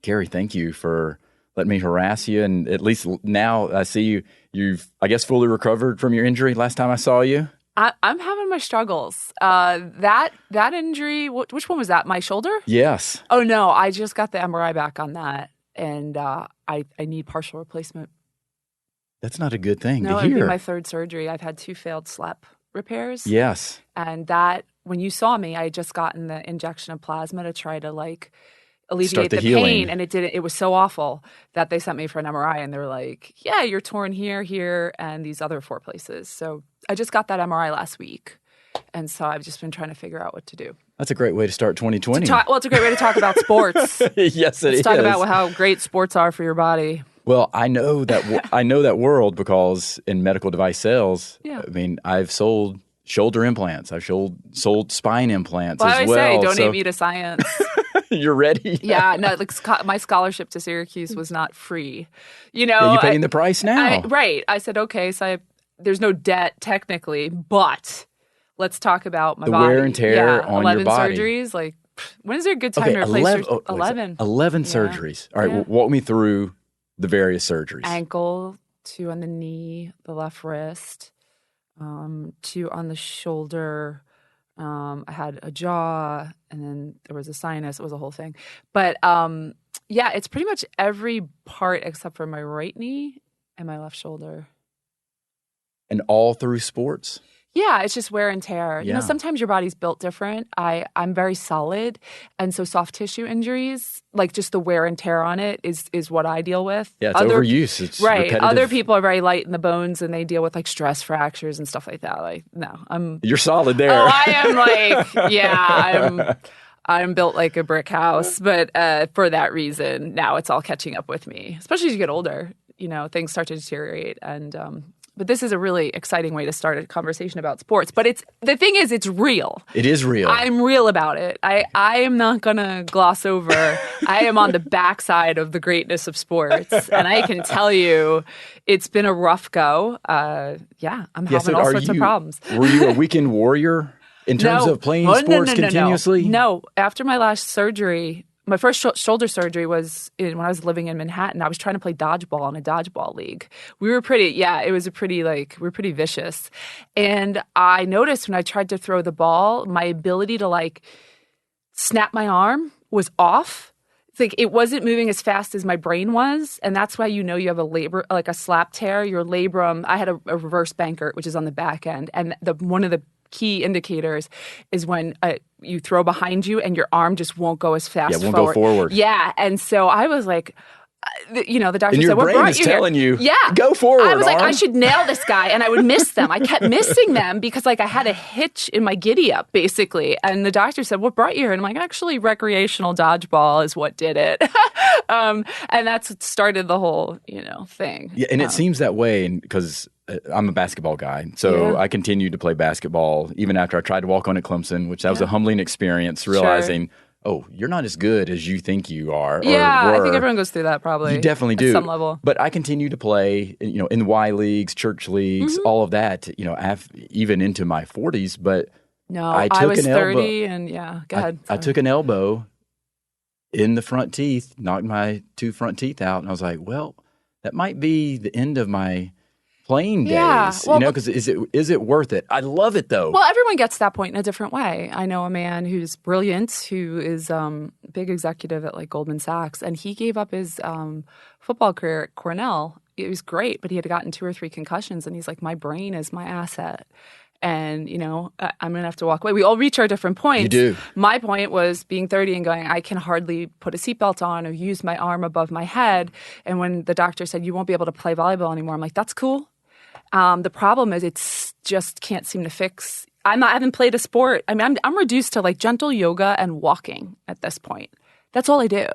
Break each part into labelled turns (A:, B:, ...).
A: Keri, thank you for letting me harass you. And at least now I see you've, I guess, fully recovered from your injury last time I saw you.
B: I'm having my struggles. That injury, which one was that? My shoulder?
A: Yes.
B: Oh, no. I just got the MRI back on that. And I need partial replacement.
A: That's not a good thing to
B: No,
A: hear.
B: it'd be my third surgery. I've had 2 failed SLEP repairs.
A: Yes.
B: And that, when you saw me, I had just gotten the injection of plasma to try to alleviate the pain. And it was so awful that they sent me for an MRI and they were like, yeah, you're torn here, and these other 4 places. So I just got that MRI last week. And so I've just been trying to figure out what to do.
A: That's a great way to start 2020.
B: It's a great way to talk about sports.
A: Yes,
B: Let's talk about how great sports are for your body.
A: Well, I know that I know that world because in medical device sales, I mean, I've sold shoulder implants. I've sold spine implants as well.
B: I always say, donate me to science.
A: You're ready?
B: Yeah, no, my scholarship to Syracuse was not free. You know,
A: you're paying the price now.
B: Right. I said, okay, so there's no debt technically, but let's talk about my body.
A: The wear and tear on your body.
B: 11 surgeries. When is there a good time to replace 11?
A: 11 surgeries. All right, walk me through the various surgeries.
B: Ankle, 2 on the knee, the left wrist, 2 on the shoulder. I had a jaw, and then there was a sinus. It was a whole thing. But it's pretty much every part except for my right knee and my left shoulder.
A: And all through sports?
B: Yeah, it's just wear and tear.
A: Yeah.
B: You know, sometimes your body's built different. I'm very solid, and so soft tissue injuries, like just the wear and tear on it, is what I deal with.
A: Yeah, it's overuse. It's repetitive.
B: Other people are very light in the bones, and they deal with like stress fractures and stuff like that.
A: You're solid there.
B: Oh, I am I'm built like a brick house, but for that reason, now it's all catching up with me. Especially as you get older, you know, things start to deteriorate, and but this is a really exciting way to start a conversation about sports. But the thing is, it's real.
A: It is real.
B: I'm real about it. I am not going to gloss over. I am on the backside of the greatness of sports. And I can tell you, it's been a rough go. I'm having all sorts of problems.
A: Were you a weekend warrior in terms of playing sports continuously?
B: No. After my last surgery, my first shoulder surgery was when I was living in Manhattan. I was trying to play dodgeball in a dodgeball league. We were pretty vicious. And I noticed when I tried to throw the ball, my ability to snap my arm was off. It's like it wasn't moving as fast as my brain was. And that's why you have a slap tear. Your labrum, I had a reverse Bankert, which is on the back end. And one of the key indicators is when you throw behind you and your arm just won't go as fast
A: forward. Go forward.
B: Yeah. And so I was like, the doctor
A: and
B: said,
A: what brought you here? Your brain is telling you, go forward,
B: I was
A: arm.
B: like, I should nail this guy. And I would miss them. I kept missing them because I had a hitch in my giddy up, basically. And the doctor said, what brought you here? And I'm like, actually, recreational dodgeball is what did it. And that's what started the whole, thing.
A: Yeah, and it seems that way because I'm a basketball guy. So I continued to play basketball even after I tried to walk on at Clemson, which that was a humbling experience, realizing you're not as good as you think you are.
B: Yeah, I think everyone goes through that probably.
A: You definitely do.
B: At some level.
A: But I continue to play, in Y leagues, church leagues, all of that, even into my 40s. But I was
B: 30 and go ahead.
A: I took an elbow in the front teeth, knocked my 2 front teeth out. And I was like, well, that might be the end of my playing days, because is it worth it? I love it though.
B: Well, everyone gets to that point in a different way. I know a man who's brilliant, who is a big executive at Goldman Sachs, and he gave up his football career at Cornell. It was great, but he had gotten 2 or 3 concussions, and he's like, my brain is my asset. And, I'm going to have to walk away. We all reach our different points.
A: You do. My
B: point was being 30 and going, I can hardly put a seatbelt on or use my arm above my head. And when the doctor said, you won't be able to play volleyball anymore, I'm like, that's cool. The problem is it's just can't seem to fix. I haven't played a sport. I mean, I'm reduced to gentle yoga and walking at this point. That's all I do.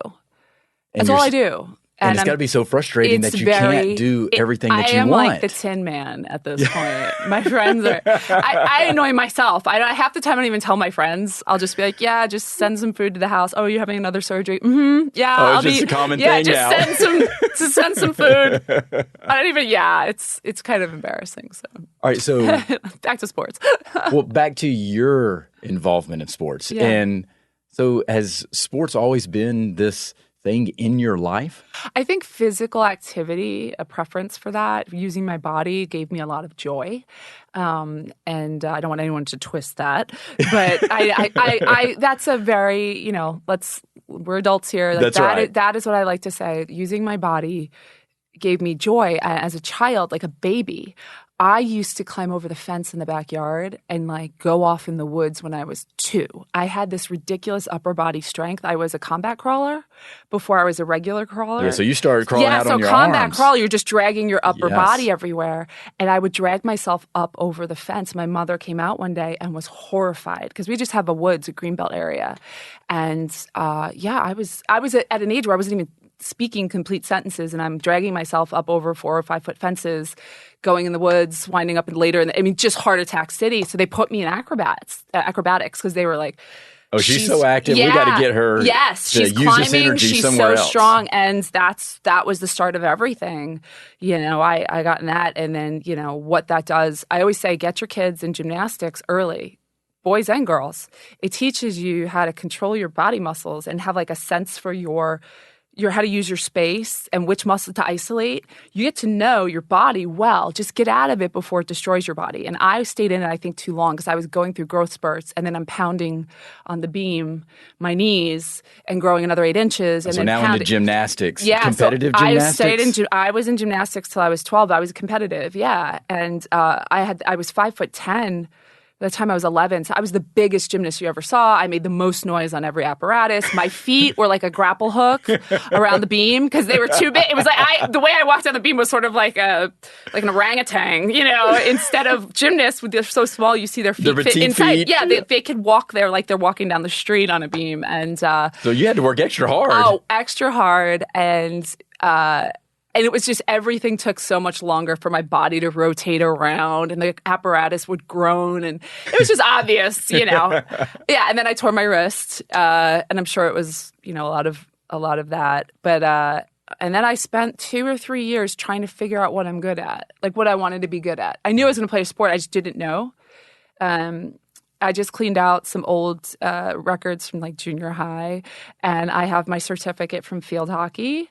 B: That's all I do.
A: And it's got to be so frustrating that you can't do everything that you want.
B: I am like the Tin Man at this point. My friends are. I annoy myself. Half the time I don't even tell my friends. I'll just be like, yeah, just send some food to the house. Oh, are you having another surgery? Mm-hmm. Yeah.
A: It's just a common thing now.
B: Just send some food. I don't even. Yeah, it's kind of embarrassing. So.
A: All right. So
B: back to sports.
A: Well, back to your involvement in sports, and so has sports always been this thing in your life?
B: I think physical activity, a preference for that, using my body gave me a lot of joy. And I don't want anyone to twist that. But I that's a very, we're adults here. Like,
A: That's right.
B: That is what I like to say. Using my body gave me joy as a child, like a baby. I used to climb over the fence in the backyard and go off in the woods when I was 2. I had this ridiculous upper body strength. I was a combat crawler before I was a regular crawler.
A: Yeah, so you started crawling out on your arms.
B: Yeah, so combat crawler, you're just dragging your upper body everywhere. And I would drag myself up over the fence. My mother came out one day and was horrified because we just have a woods, a greenbelt area. And I was at an age where I wasn't even speaking complete sentences, and I'm dragging myself up over 4 or 5 foot fences, going in the woods, winding up later. Just heart attack city. So they put me in acrobatics because they were like,
A: oh, she's so active.
B: Yeah,
A: we got to get her.
B: Yes,
A: to
B: she's
A: use
B: climbing.
A: This energy
B: She's
A: somewhere
B: so
A: else.
B: strong, and that was the start of everything. I got in that, and then what that does. I always say, get your kids in gymnastics early. Boys and girls. It teaches you how to control your body muscles and have a sense for your how to use your space and which muscle to isolate. You get to know your body well. Just get out of it before it destroys your body. And I stayed in it, I think, too long because I was going through growth spurts, and then I'm pounding on the beam, my knees, and growing another 8 inches. And
A: so
B: then
A: now into gymnastics,
B: competitive
A: gymnastics?
B: I was in gymnastics till I was 12. I was competitive, yeah. And I was 5'10". By the time I was 11, so I was the biggest gymnast you ever saw. I made the most noise on every apparatus. My feet were like a grapple hook around the beam because they were too big. It was the way I walked on the beam was sort of like an orangutan, instead of gymnasts, they're so small you see their feet fit inside.
A: Feet.
B: Yeah, they could walk there like they're walking down the street on a beam. And
A: so you had to work extra hard.
B: Oh, extra hard. And it was just everything took so much longer for my body to rotate around, and the apparatus would groan, and it was just obvious, Yeah, and then I tore my wrist, and I'm sure it was, a lot of that. But and then I spent 2 or 3 years trying to figure out what I'm good at, what I wanted to be good at. I knew I was going to play a sport, I just didn't know. I just cleaned out some old records from junior high, and I have my certificate from field hockey,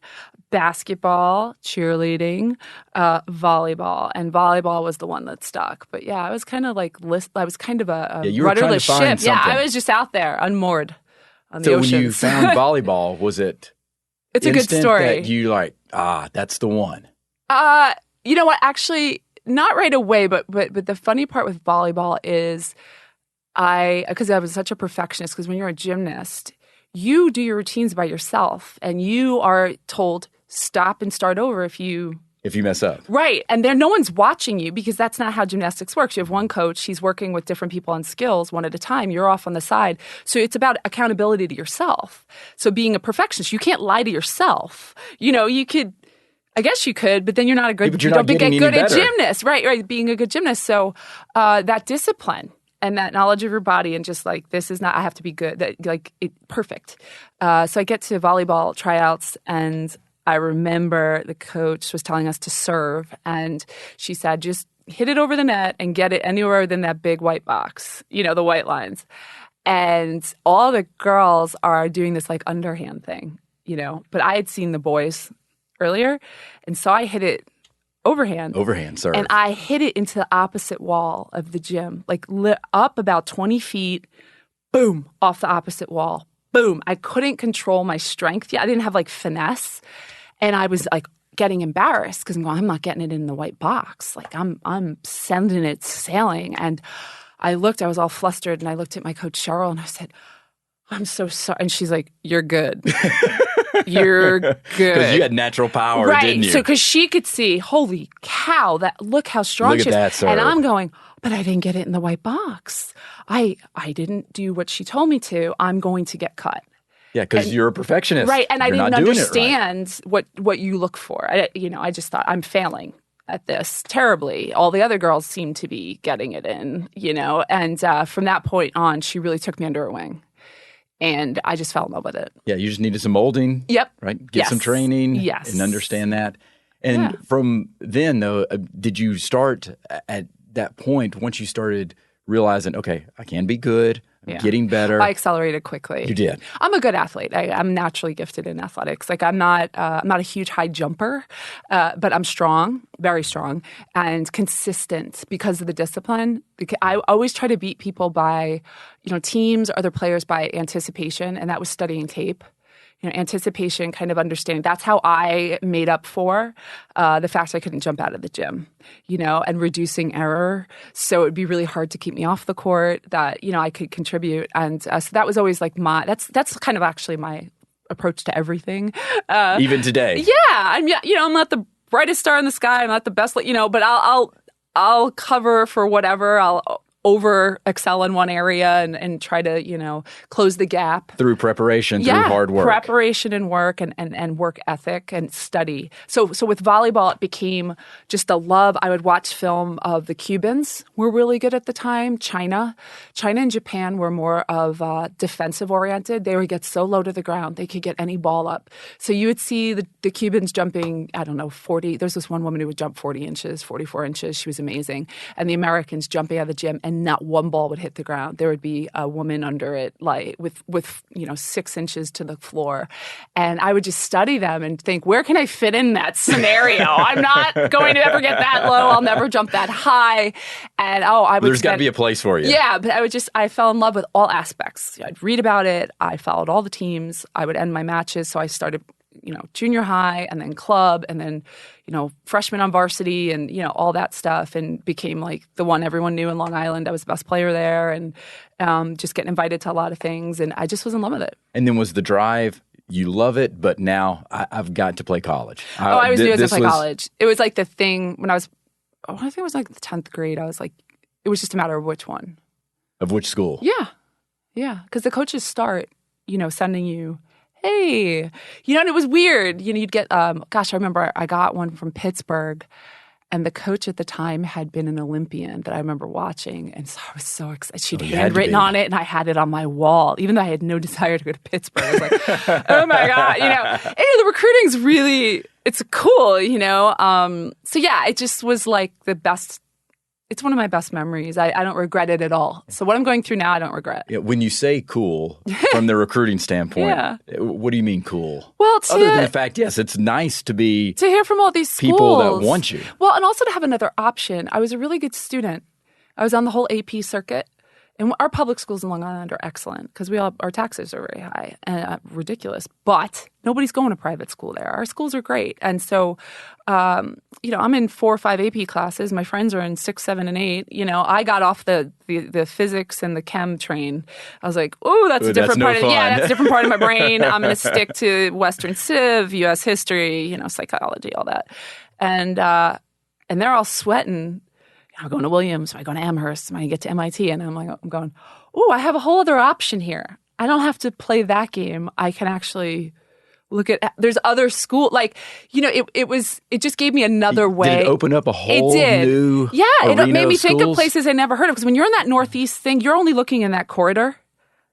B: basketball, cheerleading, volleyball, and volleyball was the one that stuck. But yeah, I was kind of I was kind of a rudderless ship.
A: Something.
B: Yeah, I was just out there, unmoored on the oceans.
A: So when you found volleyball, was it?
B: It's a good story.
A: That you that's the one.
B: You know what? Actually, not right away. But the funny part with volleyball is. Because I was such a perfectionist, because when you're a gymnast, you do your routines by yourself, and you are told stop and start over if you
A: mess up.
B: Right. And no one's watching you, because that's not how gymnastics works. You have one coach, he's working with different people on skills one at a time. You're off on the side. So it's about accountability to yourself. So being a perfectionist, you can't lie to yourself. You could, I guess you could, but then you're not a good,
A: you don't get good
B: at gymnast. Right. Being a good gymnast. So that discipline and that knowledge of your body, and just this is not, I have to be good, perfect. So I get to volleyball tryouts, and I remember the coach was telling us to serve, and she said, just hit it over the net and get it anywhere within that big white box, the white lines. And all the girls are doing this underhand thing, but I had seen the boys earlier, and so I hit it overhand serve. And I hit it into the opposite wall of the gym, up about 20 feet, boom, off the opposite wall, boom. I couldn't control my strength. Yeah, I didn't have finesse. And I was getting embarrassed because I'm going, I'm not getting it in the white box. I'm sending it sailing. And I was all flustered, and I looked at my coach, Cheryl, and I said, I'm so sorry. And she's like, you're good. You're good.
A: Because you had natural power,
B: right.
A: Didn't you?
B: So because she could see, holy cow, look how strong she is.
A: That, sir.
B: And I'm going, but I didn't get it in the white box. I didn't do what she told me to. I'm going to get cut.
A: Yeah, because you're a perfectionist.
B: Right, and I
A: You're
B: didn't understand
A: right.
B: what you look for. I just thought, I'm failing at this terribly. All the other girls seem to be getting it in, And from that point on, she really took me under her wing. And I just fell in love with it.
A: Yeah, you just needed some molding.
B: Yep.
A: Right? Get some training.
B: Yes.
A: And understand that. And from then, though, did you start at that point, once you started realizing, okay, I can be good. I'm getting better.
B: I accelerated quickly.
A: You did.
B: I'm a good athlete. I'm naturally gifted in athletics. Like I'm not a huge high jumper, but I'm strong, very strong, and consistent because of the discipline. Because I always try to beat people by, teams, other players by anticipation, and that was studying tape. Anticipation, kind of understanding. That's how I made up for the fact I couldn't jump out of the gym, and reducing error. So it would be really hard to keep me off the court that, I could contribute. And so that was always like that's kind of actually my approach to everything.
A: Even today.
B: Yeah. I'm not the brightest star in the sky. I'm not the best, but I'll cover for whatever. I'll over excel in one area and try to, close the gap.
A: Through preparation, through hard work.
B: Preparation and work and work ethic and study. So with volleyball, it became just a love. I would watch film of the Cubans were really good at the time. China and Japan were more of defensive oriented. They would get so low to the ground, they could get any ball up. So you would see the Cubans jumping, 40. There's this one woman who would jump 40 inches, 44 inches. She was amazing. And the Americans jumping out of the gym and not one ball would hit the ground. There would be a woman under it, like with 6 inches to the floor. And I would just study them and think, where can I fit in that scenario? I'm not going to ever get that low. I'll never jump that high. And there's
A: got to be a place for you.
B: Yeah, but I fell in love with all aspects. I'd read about it. I followed all the teams. I would end my matches. So I started junior high and then club and then, freshman on varsity and, all that stuff, and became like the one everyone knew in Long Island. I was the best player there and just getting invited to a lot of things. And I just was in love with it.
A: And then was the drive, you love it, but now I've got to play college.
B: I always knew I was going to play college. It was like the thing when I think it was like the 10th grade. I was like, it was just a matter of which one.
A: Of which school?
B: Yeah. Yeah. Because the coaches start, sending you, hey, and it was weird. You'd get, I remember I got one from Pittsburgh, and the coach at the time had been an Olympian that I remember watching. And so I was so excited. She'd handwritten on it, and I had it on my wall, even though I had no desire to go to Pittsburgh. I was like, oh my God, the recruiting's really, it's cool, So yeah, it just was like the best. It's one of my best memories. I don't regret it at all. So what I'm going through now, I don't regret.
A: Yeah, when you say cool, from the recruiting standpoint, what do you mean cool?
B: Well,
A: other than the fact, yes, it's nice to
B: hear from all these schools.
A: People that want you.
B: Well, and also to have another option. I was a really good student. I was on the whole AP circuit. And our public schools in Long Island are excellent because our taxes are very high and ridiculous. But nobody's going to private school there. Our schools are great. And so, I'm in 4 or 5 AP classes. My friends are in 6, 7, and 8. I got off the physics and the chem train. I was like, oh, that's a different part. That's a different part of my brain. I'm going to stick to Western Civ, U.S. history, psychology, all that. And they're all sweating. I'm going to Williams, I go to Amherst, I get to MIT, and I'm going, oh, I have a whole other option here. I don't have to play that game. I can actually look at, there's other school, it just gave me another way.
A: Did it open up a whole new
B: it made me think of places I never heard of. Because when you're in that Northeast thing, you're only looking in that corridor.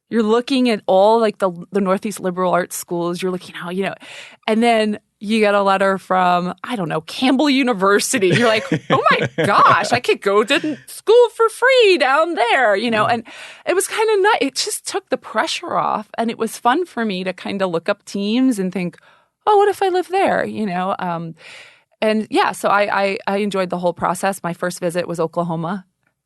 B: You're looking at all like the Northeast liberal arts schools. You're looking how, and then you get a letter from, Campbell University. You're like, oh my gosh, I could go to school for free down there, and it was kind of nice. It just took the pressure off, and it was fun for me to kind of look up teams and think, oh, what if I live there, and yeah, so I enjoyed the whole process. My first visit was Oklahoma.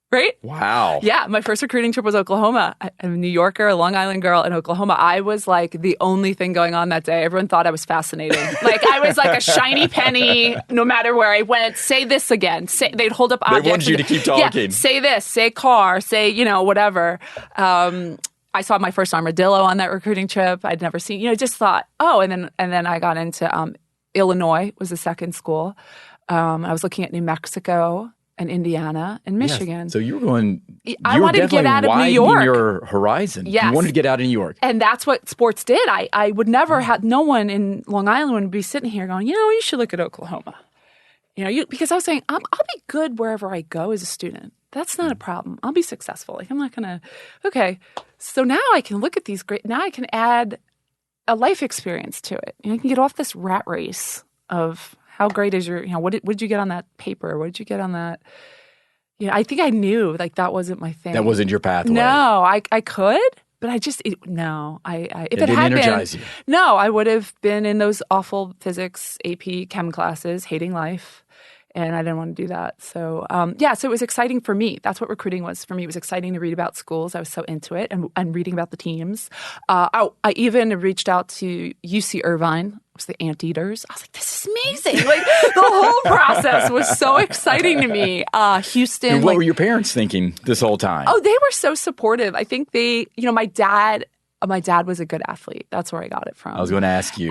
B: Right?
A: Wow.
B: Yeah, my first recruiting trip was Oklahoma. I'm a New Yorker, a Long Island girl in Oklahoma. I was like the only thing going on that day. Everyone thought I was fascinating. I was like a shiny penny no matter where I went. Say this again. They'd hold up objects.
A: They wanted you to keep talking.
B: Yeah, say this, say car, say, whatever. I saw my first armadillo on that recruiting trip. I'd never seen, just thought, and then I got into Illinois was the second school. I was looking at New Mexico and Indiana and Michigan.
A: Yes. So you were going.
B: I wanted to get out of New York.
A: Your horizon.
B: Yes.
A: You wanted to get out of New York,
B: and that's what sports did. I would never have. No one in Long Island would be sitting here going, you should look at Oklahoma. Because I was saying I'll be good wherever I go as a student. That's not a problem. I'll be successful. I'm not gonna. Okay, so now I can look at these great. Now I can add a life experience to it. I can get off this rat race of. How great is your, what did you get on that paper? What did you get on that, Yeah, I think I knew like that wasn't my thing.
A: That wasn't your pathway.
B: No, I could, but I just no. If it
A: didn't
B: had
A: energize
B: been,
A: you.
B: no, I would have been in those awful physics, AP, chem classes, hating life, and I didn't want to do that. So so it was exciting for me. That's what recruiting was for me. It was exciting to read about schools. I was so into it, and reading about the teams. I even reached out to UC Irvine. Was the Anteaters. I was like, this is amazing. Like the whole process was so exciting to me. Houston.
A: And what were your parents thinking this whole time?
B: Oh, they were so supportive. I think my dad was a good athlete. That's where I got it from.
A: I was going to ask you.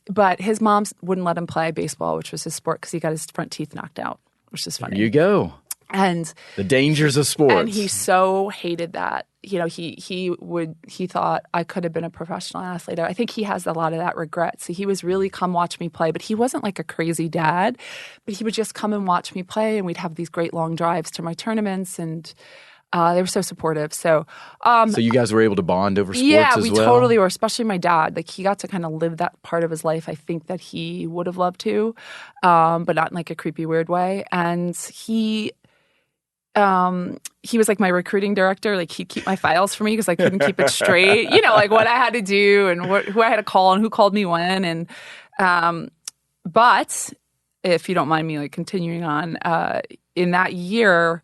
B: But his mom wouldn't let him play baseball, which was his sport, because he got his front teeth knocked out, which is funny.
A: There you go.
B: And
A: the dangers of sports.
B: And he so hated that. He thought I could have been a professional athlete. I think he has a lot of that regret. So he was really come watch me play, but he wasn't like a crazy dad. But he would just come and watch me play, and we'd have these great long drives to my tournaments, and they were so supportive. So
A: you guys were able to bond over sports
B: yeah,
A: as well?
B: Yeah, we totally were, especially my dad. Like he got to kind of live that part of his life I think that he would have loved to, but not in like a creepy, weird way. And he was like my recruiting director. Like he'd keep my files for me because I couldn't keep it straight. Like what I had to do and who I had to call and who called me when. And but if you don't mind me like continuing on, in that year,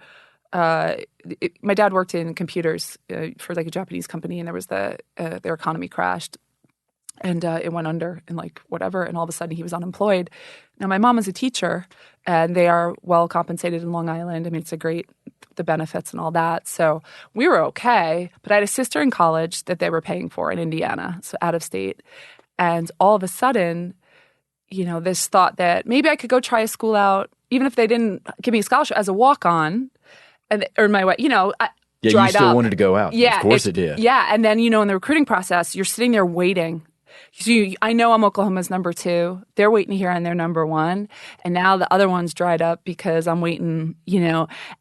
B: my dad worked in computers for like a Japanese company, and there was their economy crashed. And it went under and like whatever. And all of a sudden he was unemployed. Now my mom is a teacher, and they are well compensated in Long Island. I mean, it's the benefits and all that. So we were okay. But I had a sister in college that they were paying for in Indiana, so out of state. And all of a sudden, this thought that maybe I could go try a school out, even if they didn't give me a scholarship, as a walk-on, and earn my way,
A: Yeah,
B: dried
A: you still
B: up.
A: wanted to go out.
B: Yeah,
A: of course it did.
B: Yeah, and then, in the recruiting process, you're sitting there waiting. So I know I'm Oklahoma's number 2. They're waiting to hear on their number 1. And now the other one's dried up because I'm waiting,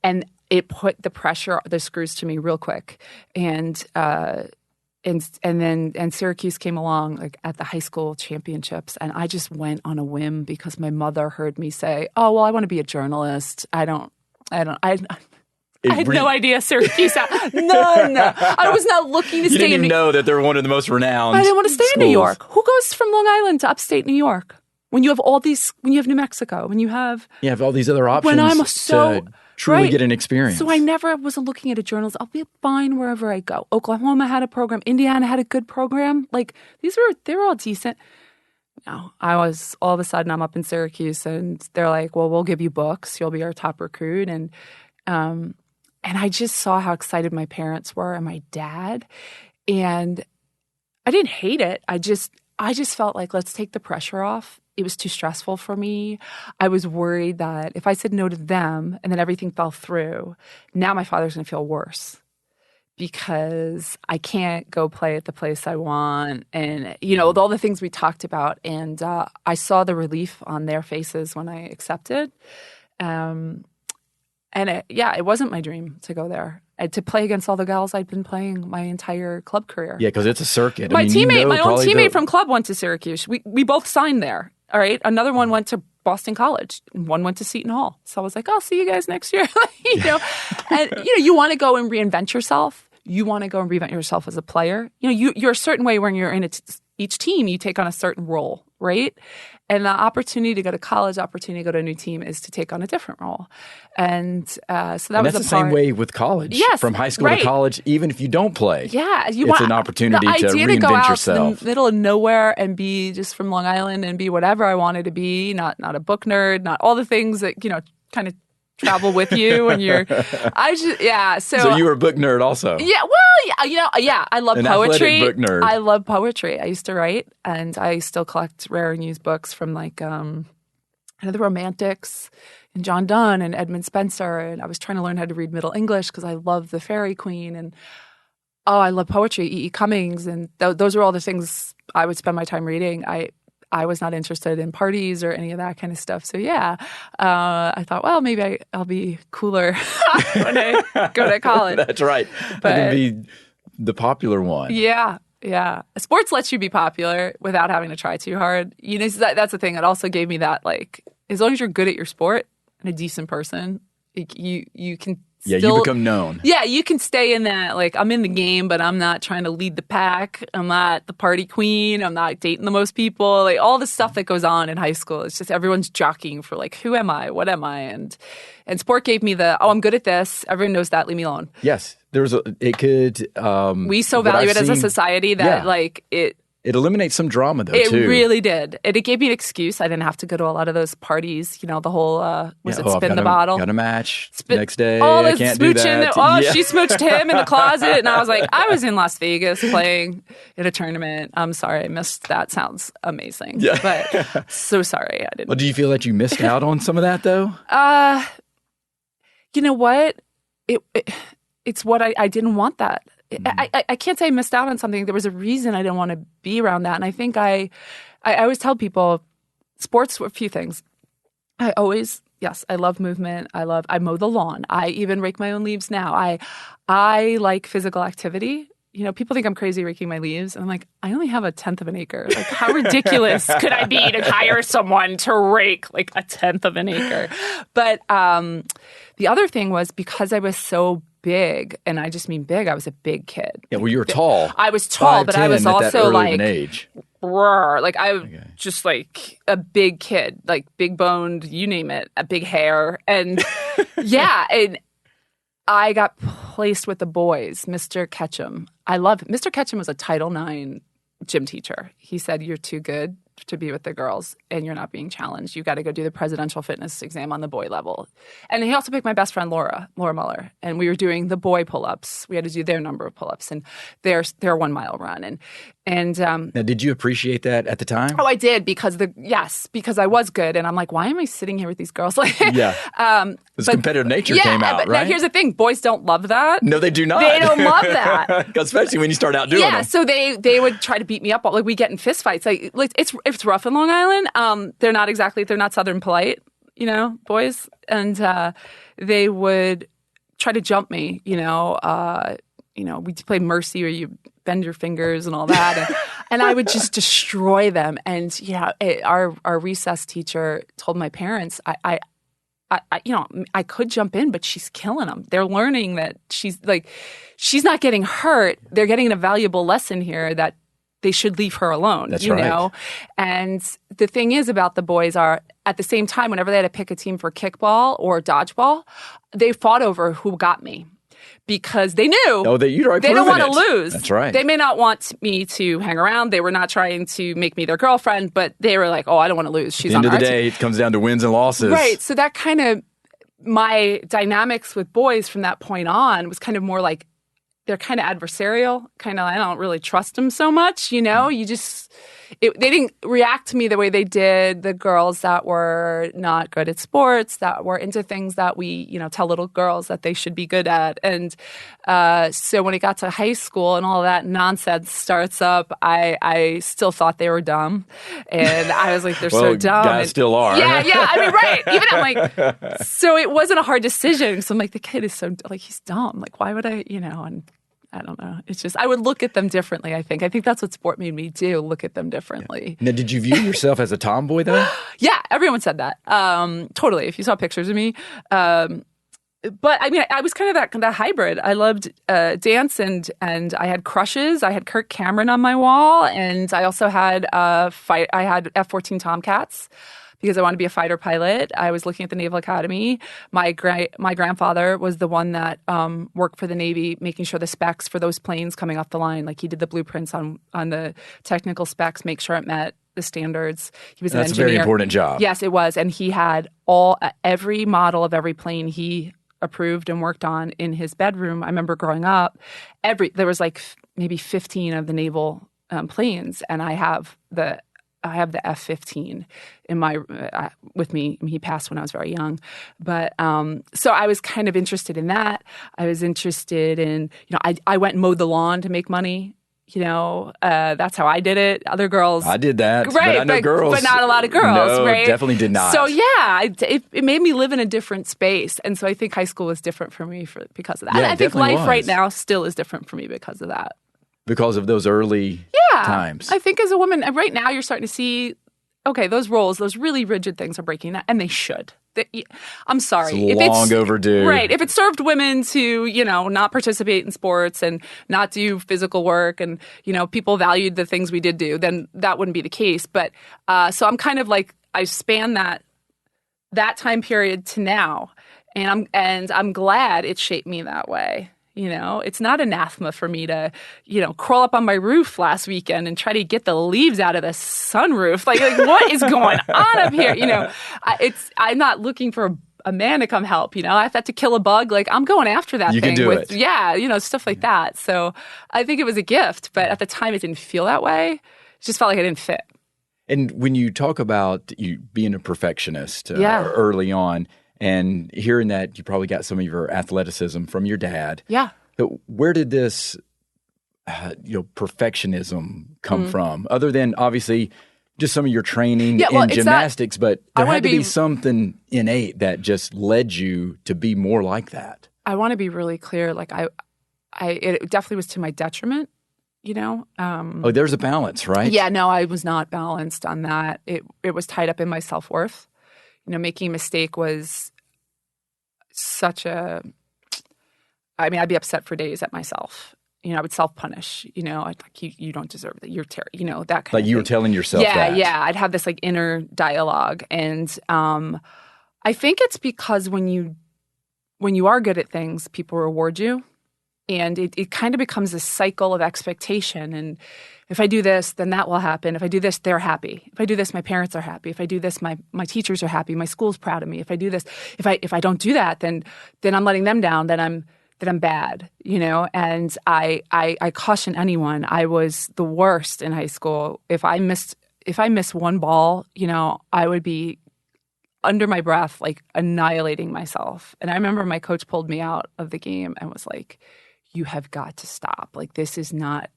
B: and it put the pressure, the screws to me real quick. And then Syracuse came along like at the high school championships, and I just went on a whim because my mother heard me say, "Oh, well, I want to be a journalist." I had no idea Syracuse had none. I was not looking to stay in New York.
A: You didn't even know that they're one of the most renowned
B: I didn't want to stay
A: schools.
B: in New York. Who goes from Long Island to upstate New York? When you have when you have New Mexico, when you have...
A: You have all these other options
B: when I'm
A: to truly get an experience.
B: So I never wasn't looking at a journalist. I'll be fine wherever I go. Oklahoma had a program. Indiana had a good program. Like, they were all decent. No, all of a sudden I'm up in Syracuse, and they're like, well, we'll give you books. You'll be our top recruit. And I just saw how excited my parents were and my dad. And I didn't hate it. I just felt like, let's take the pressure off. It was too stressful for me. I was worried that if I said no to them and then everything fell through, now my father's going to feel worse because I can't go play at the place I want. And, with all the things we talked about. And I saw the relief on their faces when I accepted. And it wasn't my dream to go there. To play against all the gals I'd been playing my entire club career.
A: Yeah, because it's a circuit.
B: My own teammate from club went to Syracuse. We both signed there. All right. Another one went to Boston College, and one went to Seton Hall. So I was like, I'll see you guys next year. And you want to go and reinvent yourself. You want to go and reinvent yourself as a player. You're a certain way when you're in each team. You take on a certain role, right? And the opportunity to go to college, opportunity to go to a new team is to take on a different role. And so that's
A: the same way with college.
B: Yes,
A: from high school to college, even if you don't play.
B: Yeah.
A: It's an opportunity to reinvent
B: go out
A: yourself.
B: In the middle of nowhere and be just from Long Island and be whatever I wanted to be, not a book nerd, not all the things that, kind of travel with you when you're So
A: you were a book nerd also.
B: Yeah, well, I love poetry.
A: Book nerd.
B: I love poetry. I used to write, and I still collect rare and used books from like the Romantics and John Donne and Edmund Spenser, and I was trying to learn how to read Middle English because I love the Fairy Queen, and I love poetry, E.E. Cummings, and those are all the things I would spend my time reading. I was not interested in parties or any of that kind of stuff. So I thought, well, maybe I'll be cooler when I go to college.
A: That's right. I can be the popular one.
B: Yeah. Yeah. Sports lets you be popular without having to try too hard. That's the thing. It also gave me that, like, as long as you're good at your sport and a decent person, You can
A: Yeah,
B: still,
A: you become known.
B: Yeah, you can stay in that, like, I'm in the game, but I'm not trying to lead the pack. I'm not the party queen. I'm not dating the most people. Like, all the stuff that goes on in high school. It's just everyone's jockeying for, like, who am I? What am I? And sport gave me I'm good at this. Everyone knows that. Leave me alone.
A: Yes. It could.
B: We so value it as a society that, like,
A: It eliminates some drama, though, too.
B: It really did. It gave me an excuse. I didn't have to go to a lot of those parties. You know, the whole, spin the bottle?
A: Got a match next day.
B: All
A: I can't do that.
B: She smooched him in the closet. And I was like, I was in Las Vegas playing in a tournament. I'm sorry I missed that. Sounds amazing. Yeah. But so sorry I didn't.
A: Well, do you feel that you missed out on some of that, though?
B: You know what? It's what I didn't want that. I can't say I missed out on something. There was a reason I didn't want to be around that. And I think I always tell people sports were a few things. I love movement. I mow the lawn. I even rake my own leaves now. I like physical activity. You know, people think I'm crazy raking my leaves. And I'm like, I only have 1/10 of an acre. Like, how ridiculous could I be to hire someone to rake like 1/10 of an acre? But the other thing was because I was so big, and I just mean big, I was a big kid.
A: Yeah, well, you were tall.
B: I was tall, but I was also like,
A: age.
B: Like just like a big kid, like big boned, you name it, a big hair. And yeah, and I got placed with the boys, Mr. Ketchum. I love it. Mr. Ketchum was a Title IX gym teacher. He said, you're too good to be with the girls and you're not being challenged. You got to go do the presidential fitness exam on the boy level. And he also picked my best friend, Laura Muller. And we were doing the boy pull-ups. We had to do their number of pull-ups and their 1 mile run. And
A: now, did you appreciate that at the time?
B: Oh, I did because I was good. And I'm like, why am I sitting here with these girls? Like,
A: this competitive nature came out,
B: but
A: right?
B: Now here's the thing. Boys don't love that.
A: No, they do not.
B: They don't love that.
A: Especially when you start out doing them.
B: Yeah, so they would try to beat me up. Like, we get in fist fights. Like it's rough in Long Island. They're not Southern polite, you know, boys. And they would try to jump me, you know, we'd play Mercy where you bend your fingers and all that. And I would just destroy them. And, our recess teacher told my parents, I could jump in, but she's killing them. They're learning that she's not getting hurt. They're getting a valuable lesson here that they should leave her alone.
A: That's
B: you
A: right.
B: know? And the thing is about the boys are, at the same time, whenever they had to pick a team for kickball or dodgeball, they fought over who got me. Because they knew they don't want to lose.
A: That's right.
B: They may not want me to hang around. They were not trying to make me their girlfriend, but they were like, oh, I don't want to lose. She's on our team.
A: At the end of the day, it comes down to wins and losses.
B: Right. So that kind of, my dynamics with boys from that point on was kind of more like, they're kind of adversarial. Kind of, I don't really trust them so much, you know? They didn't react to me the way they did the girls that were not good at sports, that were into things that we, tell little girls that they should be good at. And so when it got to high school and all that nonsense starts up, I still thought they were dumb. And I was like, they're so dumb.
A: Guys still are.
B: Yeah. I mean, right. Even I'm like, so it wasn't a hard decision. So I'm like, the kid is so, like, he's dumb. Like, why would I, and I don't know. It's just, I would look at them differently, I think. I think that's what sport made me do, look at them differently.
A: Now, did you view yourself as a tomboy, though?
B: Yeah, everyone said that. Totally. If you saw pictures of me. But I mean, I was kind of that hybrid. I loved dance and I had crushes. I had Kirk Cameron on my wall. And I also had I had F-14 Tomcats, because I wanted to be a fighter pilot. I was looking at the Naval Academy. My grandfather was the one that worked for the Navy, making sure the specs for those planes coming off the line, like he did the blueprints on the technical specs, make sure it met the standards. He was an engineer.
A: That's a very important job.
B: Yes, it was. And he had every model of every plane he approved and worked on in his bedroom. I remember growing up, there was like maybe 15 of the naval planes, and I have the F-15 with me. He passed when I was very young. But so I was kind of interested in that. I was interested in, I went and mowed the lawn to make money. That's how I did it. Other girls.
A: I did that.
B: Right.
A: But I know girls.
B: But not a lot of girls,
A: no,
B: right?
A: Definitely did not.
B: So yeah, it made me live in a different space. And so I think high school was different for me because of that.
A: Yeah,
B: and I think life
A: was.
B: Right now still is different for me because of that.
A: Because of those early times.
B: I think as a woman, right now you're starting to see, okay, those roles, those really rigid things are breaking, and they should. I'm sorry.
A: It's long overdue.
B: Right. If it served women to, not participate in sports and not do physical work and, people valued the things we did do, then that wouldn't be the case. But so I'm kind of like, I span that time period to now. And I'm glad it shaped me that way. It's not anathema for me to, crawl up on my roof last weekend and try to get the leaves out of the sunroof. Like what is going on up here? I'm not looking for a man to come help. If I have to kill a bug, like I'm going after that
A: you
B: thing.
A: You can do it.
B: Yeah, stuff like that. So I think it was a gift, but at the time it didn't feel that way. It just felt like I didn't fit.
A: And when you talk about you being a perfectionist early on, and hearing that you probably got some of your athleticism from your dad.
B: Yeah.
A: But where did this, perfectionism come from? Other than obviously just some of your training in gymnastics, but there had to be something innate that just led you to be more like that.
B: I want to be really clear. Like it definitely was to my detriment.
A: There's a balance, right?
B: Yeah. No, I was not balanced on that. It was tied up in my self-worth. Making a mistake was I'd be upset for days at myself. I would self-punish, I'd like, you don't deserve that. You're terrible, that kind of thing.
A: Like you were telling yourself that.
B: Yeah. I'd have this like inner dialogue. And I think it's because when you are good at things, people reward you. And it kind of becomes a cycle of expectation. And if I do this, then that will happen. If I do this, they're happy. If I do this, my parents are happy. If I do this, my teachers are happy. My school's proud of me. If I do this, if I don't do that, then I'm letting them down. Then I'm bad, And I caution anyone. I was the worst in high school. If I missed one ball, I would be under my breath, like annihilating myself. And I remember my coach pulled me out of the game and was like, "You have got to stop. Like this is not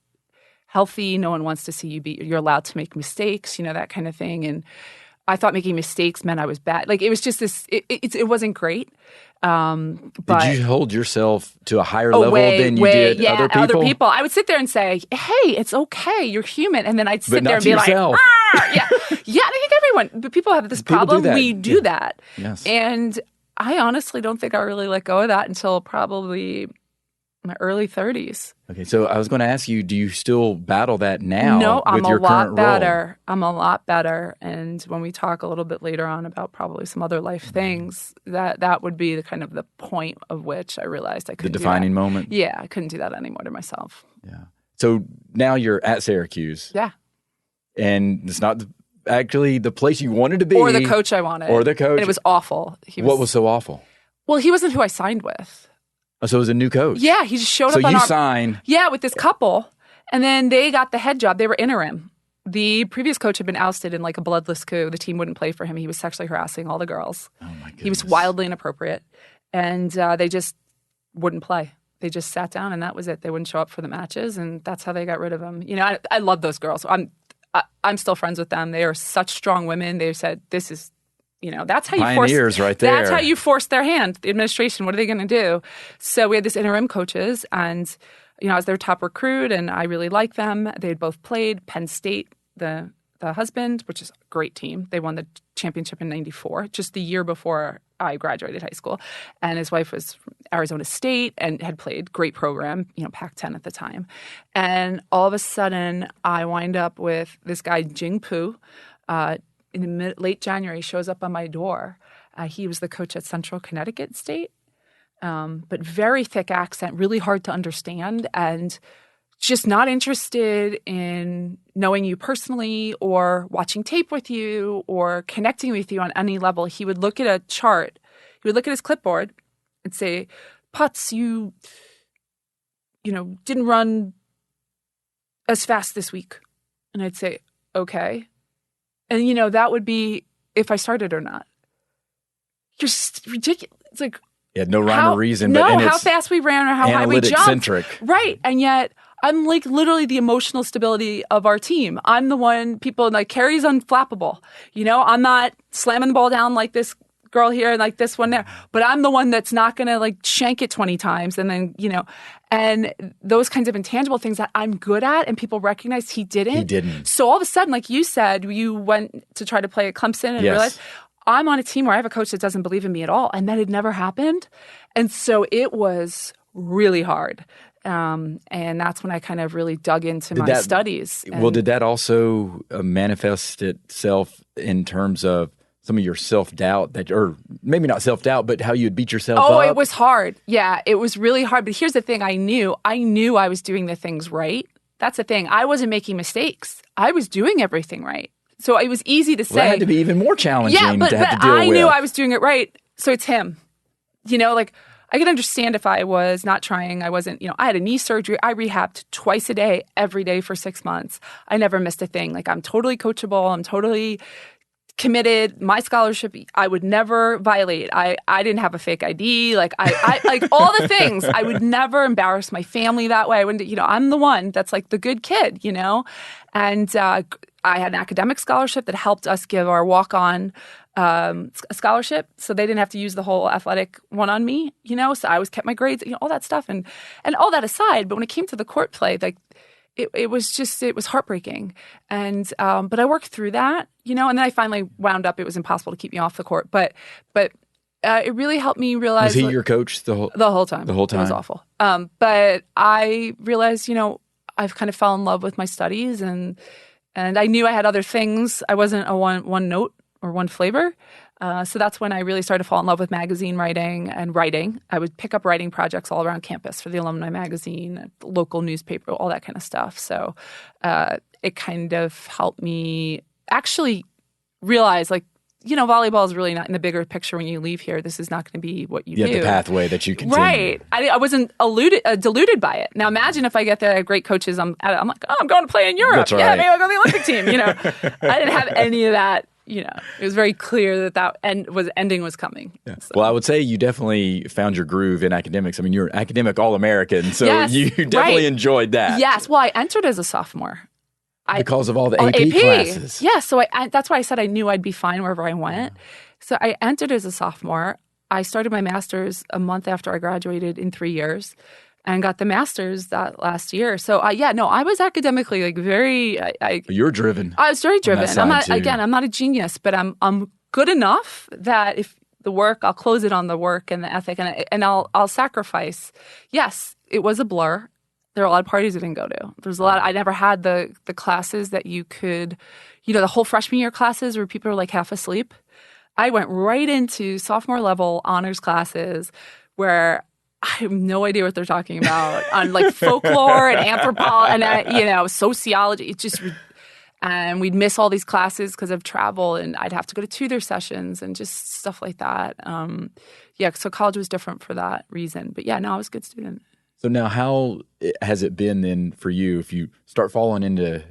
B: healthy. No one wants to see you you're allowed to make mistakes, that kind of thing." And I thought making mistakes meant I was bad. Like it was just this, it wasn't great. But
A: did you hold yourself to a higher level than you did other people?
B: Other people. I would sit there and say, "Hey, it's okay. You're human." And then I'd sit there and be
A: yourself.
B: Like, yeah. I think everyone, but people have this problem. We do that.
A: Yes.
B: And I honestly don't think I really let go of that until probably my early 30s.
A: Okay, so I was going to ask you, do you still battle that now with your current role?
B: No, I'm a lot better. I'm a lot better. And when we talk a little bit later on about probably some other life things, that would be the kind of the point of which I realized I couldn't do that.
A: The defining moment?
B: Yeah, I couldn't do that anymore to myself.
A: Yeah. So now you're at Syracuse.
B: Yeah.
A: And it's not actually the place you wanted to be.
B: Or the coach I wanted.
A: Or the coach.
B: And it was awful.
A: What was so awful?
B: Well, he wasn't who I signed with.
A: Oh, so it was a new coach?
B: Yeah, he just showed up
A: on our... So you signed...
B: Yeah, with this couple. And then they got the head job. They were interim. The previous coach had been ousted in like a bloodless coup. The team wouldn't play for him. He was sexually harassing all the girls.
A: Oh, my goodness.
B: He was wildly inappropriate. And they just wouldn't play. They just sat down and that was it. They wouldn't show up for the matches. And that's how they got rid of him. I love those girls. I'm still friends with them. They are such strong women. They said, this is... that's how you
A: Pioneers right there.
B: That's how you force their hand. The administration, what are they going to do? So we had this interim coaches, and I was their top recruit, and I really liked them. They had both played Penn State, the husband, which is a great team. They won the championship in '94, just the year before I graduated high school. And his wife was from Arizona State and had played great program, Pac-10 at the time. And all of a sudden, I wind up with this guy Jing Pu. In the late January, shows up on my door. He was the coach at Central Connecticut State, but very thick accent, really hard to understand, and just not interested in knowing you personally or watching tape with you or connecting with you on any level. He would look at a chart. He would look at his clipboard and say, "Potts, you didn't run as fast this week." And I'd say, "Okay." And, that would be if I started or not. You're just ridiculous. It's like...
A: Yeah, no rhyme or reason.
B: No,
A: but
B: how fast we ran or how high we jumped.
A: Analytic-centric.
B: Right. And yet, I'm like literally the emotional stability of our team. I'm the one, people like, Keri's unflappable. I'm not slamming the ball down like this girl here and like this one there. But I'm the one that's not going to like shank it 20 times. And then, and those kinds of intangible things that I'm good at and people recognize he didn't.
A: He didn't.
B: So all of a sudden, like you said, you went to try to play at Clemson and realized I'm on a team where I have a coach that doesn't believe in me at all. And that had never happened. And so it was really hard. And that's when I kind of really dug into my studies.
A: Did that also manifest itself in terms of some of your self-doubt or maybe not self-doubt, but how you'd beat yourself up?
B: Oh, it was hard. Yeah, it was really hard. But here's the thing. I knew I was doing the things right. That's the thing. I wasn't making mistakes. I was doing everything right. So it was easy to say.
A: That had to be even more challenging to have to deal with.
B: I knew I was doing it right. So it's him. I could understand if I was not trying. I wasn't, I had a knee surgery. I rehabbed twice a day, every day for 6 months. I never missed a thing. I'm totally coachable. I'm totally committed. My scholarship, I would never violate. I didn't have a fake ID. I all the things. I would never embarrass my family that way. I wouldn't, I'm the one that's the good kid, And I had an academic scholarship that helped us give our walk-on scholarship, so they didn't have to use the whole athletic one on me, So I always kept my grades, all that stuff, and all that aside. But when it came to the court play, it was heartbreaking, and but I worked through that, and then I finally wound up. It was impossible to keep me off the court, but it really helped me realize.
A: Was he your coach the whole time? The whole time.
B: It was awful. But I realized, I've kind of fell in love with my studies, and I knew I had other things. I wasn't a one note or one flavor. So that's when I really started to fall in love with magazine writing and writing. I would pick up writing projects all around campus for the alumni magazine, local newspaper, all that kind of stuff. So it kind of helped me actually realize, volleyball is really not in the bigger picture when you leave here. This is not going to be what you do.
A: You have the pathway that you continue.
B: Right. I wasn't deluded by it. Now imagine if I get there, great coaches, I'm like, I'm going to play in Europe.
A: That's right.
B: Yeah, maybe I'll go to the Olympic team. I didn't have any of that. It was very clear that ending was coming.
A: Yeah. So. Well, I would say you definitely found your groove in academics. I mean, you're an academic All-American, so
B: yes,
A: you definitely enjoyed that.
B: Yes. Well, I entered as a sophomore.
A: Because of all the AP classes.
B: Yeah, so that's why I said I knew I'd be fine wherever I went. So I entered as a sophomore. I started my master's a month after I graduated in 3 years and got the master's that last year. So, I was academically very
A: You're driven.
B: I was very driven. I'm not a genius, but I'm good enough that if the work, I'll close it on the work and the ethic, and I'll sacrifice. Yes, it was a blur. There are a lot of parties I didn't go to. There's a lot. I never had the classes that you could, the whole freshman year classes where people are half asleep. I went right into sophomore level honors classes where I have no idea what they're talking about on folklore and anthropology and sociology. And we'd miss all these classes because of travel, and I'd have to go to tutor sessions and just stuff like that. So college was different for that reason. But I was a good student.
A: So now how has it been then for you if you start falling into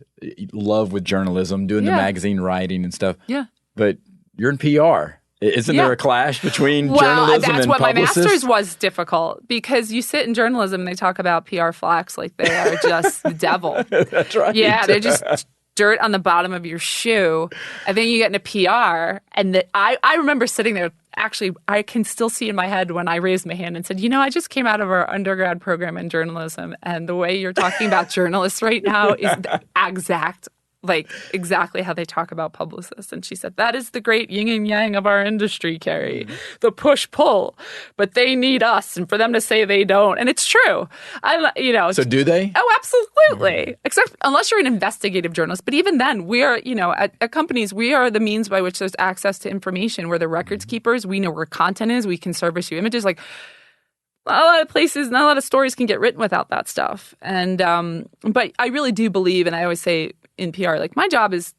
A: love with journalism, doing the magazine writing and stuff?
B: Yeah.
A: But you're in PR. Isn't there a clash between journalism and publicists?
B: Well, that's what my master's was difficult, because you sit in journalism and they talk about PR flacks like they are just the devil.
A: That's right.
B: Yeah, they're just dirt on the bottom of your shoe. And then you get into PR, and I remember sitting there. Actually, I can still see in my head when I raised my hand and said, I just came out of our undergrad program in journalism, and the way you're talking about journalists right now is the exactly how they talk about publicists. And she said, that is the great yin and yang of our industry, Keri. The push-pull. But they need us, and for them to say they don't. And it's true.
A: So do they?
B: Oh, absolutely. Except unless you're an investigative journalist. But even then, we are, at companies, we are the means by which there's access to information. We're the records keepers. We know where content is. We can service you images. Not a lot of places, not a lot of stories can get written without that stuff. And but I really do believe, and I always say in PR, my job is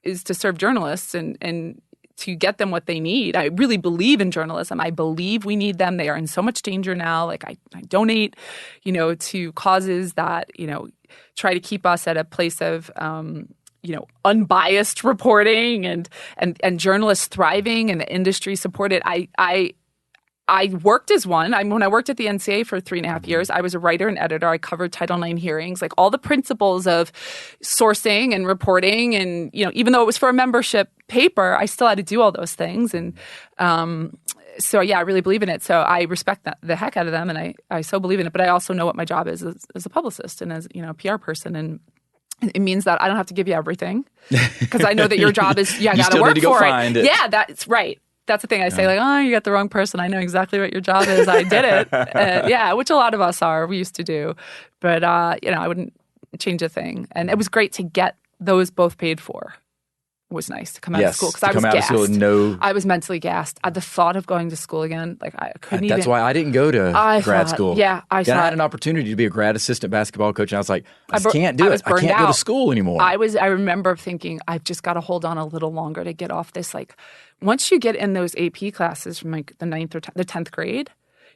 B: to serve journalists and to get them what they need. I really believe in journalism. I believe we need them. They are in so much danger now. I donate, to causes that, try to keep us at a place of unbiased reporting and journalists thriving and the industry supported. I worked as one. When I worked at the NCAA for 3.5 years, I was a writer and editor. I covered Title IX hearings, all the principles of sourcing and reporting. And, even though it was for a membership paper, I still had to do all those things. And so, I really believe in it. So I respect the heck out of them, and I so believe in it. But I also know what my job is as a publicist and as, a PR person. And it means that I don't have to give you everything, because I know that your job is, I got to work for it. Yeah, that's right. that's the thing. I say like, oh, you got the wrong person. I know exactly what your job is. I did it. Yeah, which a lot of us are. We used to do. But, I wouldn't change a thing. And it was great to get those both paid for. It was nice to come out of school because I was gassed. I was mentally gassed. The thought of going to school again, like I couldn't even.
A: That's why I didn't go to grad school.
B: Yeah, I
A: had an opportunity to be a grad assistant basketball coach, and I was like, I can't do it. I can't go to school anymore.
B: I remember thinking, I've just got to hold on a little longer to get off this. Like, once you get in those AP classes from like the 9th or the 10th grade,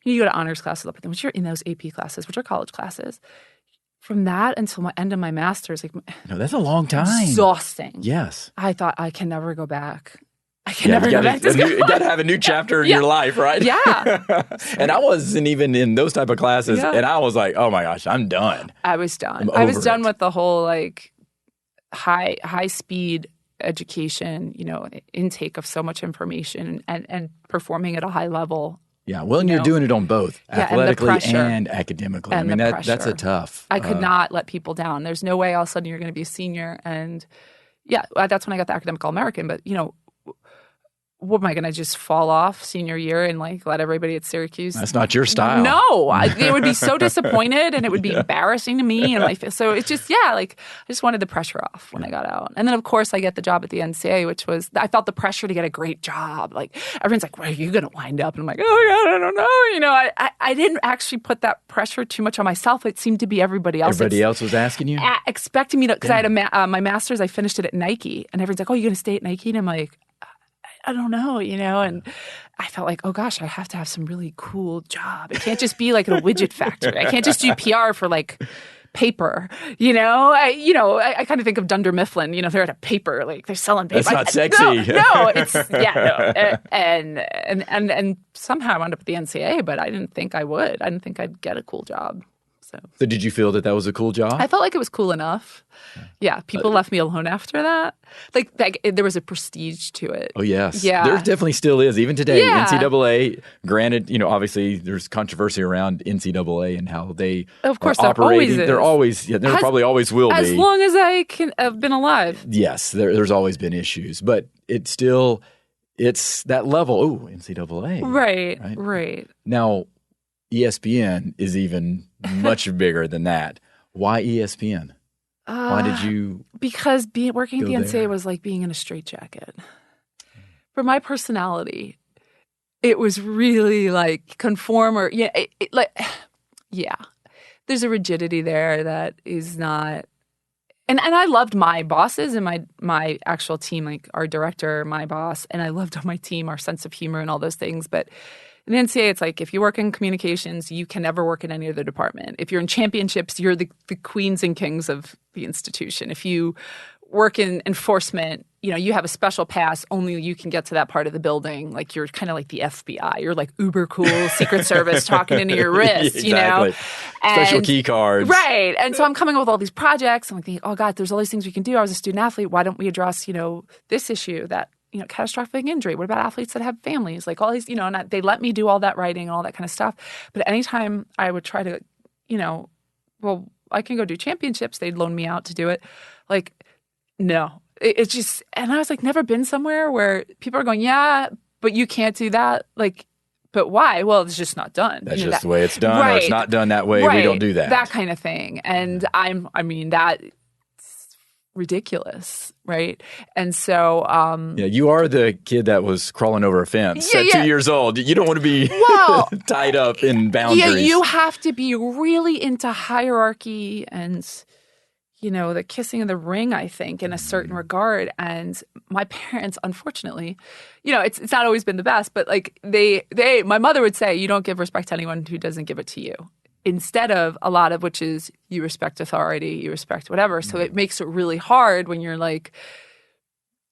B: you go to honors classes, but then once you're in those AP classes, which are college classes, from that until my end of my master's, like,
A: that's a long time.
B: Exhausting.
A: Yes.
B: I thought I can never go back. I can never go back to school.
A: You got to have a new chapter in your life, right?
B: Yeah.
A: And I wasn't even in those type of classes, and I was like, oh my gosh, I'm done.
B: I was done. I was done with the whole like high speed education, intake of so much information and performing at a high level.
A: Yeah, well, and you're doing it on both, athletically and academically. I mean, that's a tough.
B: I could not let people down. There's no way all of a sudden you're going to be a senior. And that's when I got the academic All-American. But, what am I going to just fall off senior year and like let everybody at Syracuse?
A: That's not your style.
B: No, they would be so disappointed and it would be embarrassing to me. And so it's just, I just wanted the pressure off when I got out. And then of course I get the job at the NCAA, which was, I felt the pressure to get a great job. Like everyone's like, where are you going to wind up? And I'm like, oh God, I don't know. I didn't actually put that pressure too much on myself. It seemed to be everybody else.
A: Everybody else was asking you?
B: Expecting me to, because I had my master's, I finished it at Nike. And everyone's like, oh, you're going to stay at Nike? And I'm like, I don't know, and I felt like, oh gosh, I have to have some really cool job. It can't just be like a widget factory. I can't just do PR for like paper, I kind of think of Dunder Mifflin, they're at a paper, like they're selling paper.
A: That's not sexy.
B: No, it's, and somehow I wound up at the NCAA, but I didn't think I would. I didn't think I'd get a cool job.
A: So did you feel that was a cool job?
B: I felt like it was cool enough. Yeah, people left me alone after that. Like there was a prestige to it.
A: Oh, yes.
B: Yeah.
A: There definitely still is. Even today, NCAA, granted, obviously there's controversy around NCAA and how they
B: of course,
A: are operating. There probably always will be.
B: As long as I have been alive.
A: Yes, there's always been issues. But it's that level. Oh, NCAA.
B: Right.
A: Now, ESPN is even much bigger than that. Why ESPN? Why did you? Because
B: working at the NCAA was like being in a straitjacket. For my personality, it was really like conform or There's a rigidity there that is not. And I loved my bosses and my actual team, like our director, my boss, and I loved on my team our sense of humor and all those things, but. In the NCAA, it's like if you work in communications, you can never work in any other department. If you're in championships, you're the queens and kings of the institution. If you work in enforcement, you have a special pass. Only you can get to that part of the building. Like you're kind of like the FBI. You're like uber cool Secret Service talking into your wrist,
A: exactly. Special key cards.
B: Right. And so I'm coming up with all these projects. I'm like thinking, oh God, there's all these things we can do. I was a student athlete. Why don't we address, this issue that catastrophic injury. What about athletes that have families? Like all these, and they let me do all that writing and all that kind of stuff. But anytime I would try to, well, I can go do championships. They'd loan me out to do it. Like, no. It's just, and I was like, never been somewhere where people are going, yeah, but you can't do that. Like, but why? Well, it's just not done.
A: That's just the way it's done, or it's not done that way. Right. We don't do that.
B: That kind of thing. And that ridiculous, right? And so
A: you are the kid that was crawling over a fence at 2 years old. You don't want to be tied up in boundaries.
B: Yeah, you have to be really into hierarchy and the kissing of the ring, I think, in a certain regard. And my parents, unfortunately, it's not always been the best, but like my mother would say, you don't give respect to anyone who doesn't give it to you. Instead of a lot of which is you respect authority, you respect whatever. So it makes it really hard when you're like,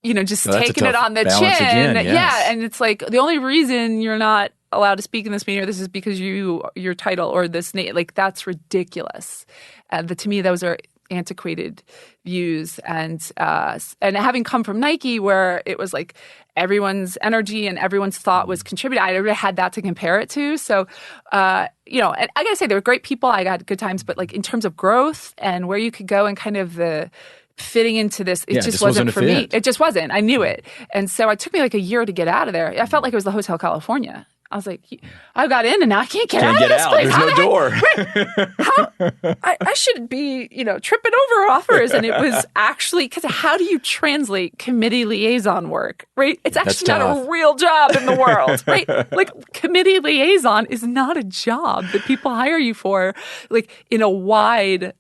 B: just taking it on the chin.
A: Again, yes.
B: Yeah. And it's like the only reason you're not allowed to speak in this meeting or this is because your title or this name, like that's ridiculous. But to me, those are antiquated views and having come from Nike where it was like everyone's energy and everyone's thought was contributed, I already had that to compare it to. So, and I gotta say, they were great people. I got good times, but like in terms of growth and where you could go and kind of the fitting into this. It just wasn't for me. It just wasn't. I knew it. And so it took me like a year to get out of there. I felt like it was the Hotel California. I was like, I got in and now I can't get out of this place.
A: There's no door.
B: I should be, tripping over offers. And it was actually, because how do you translate committee liaison work, right? It's actually not a real job in the world, right? Like committee liaison is not a job that people hire you for, like in a wide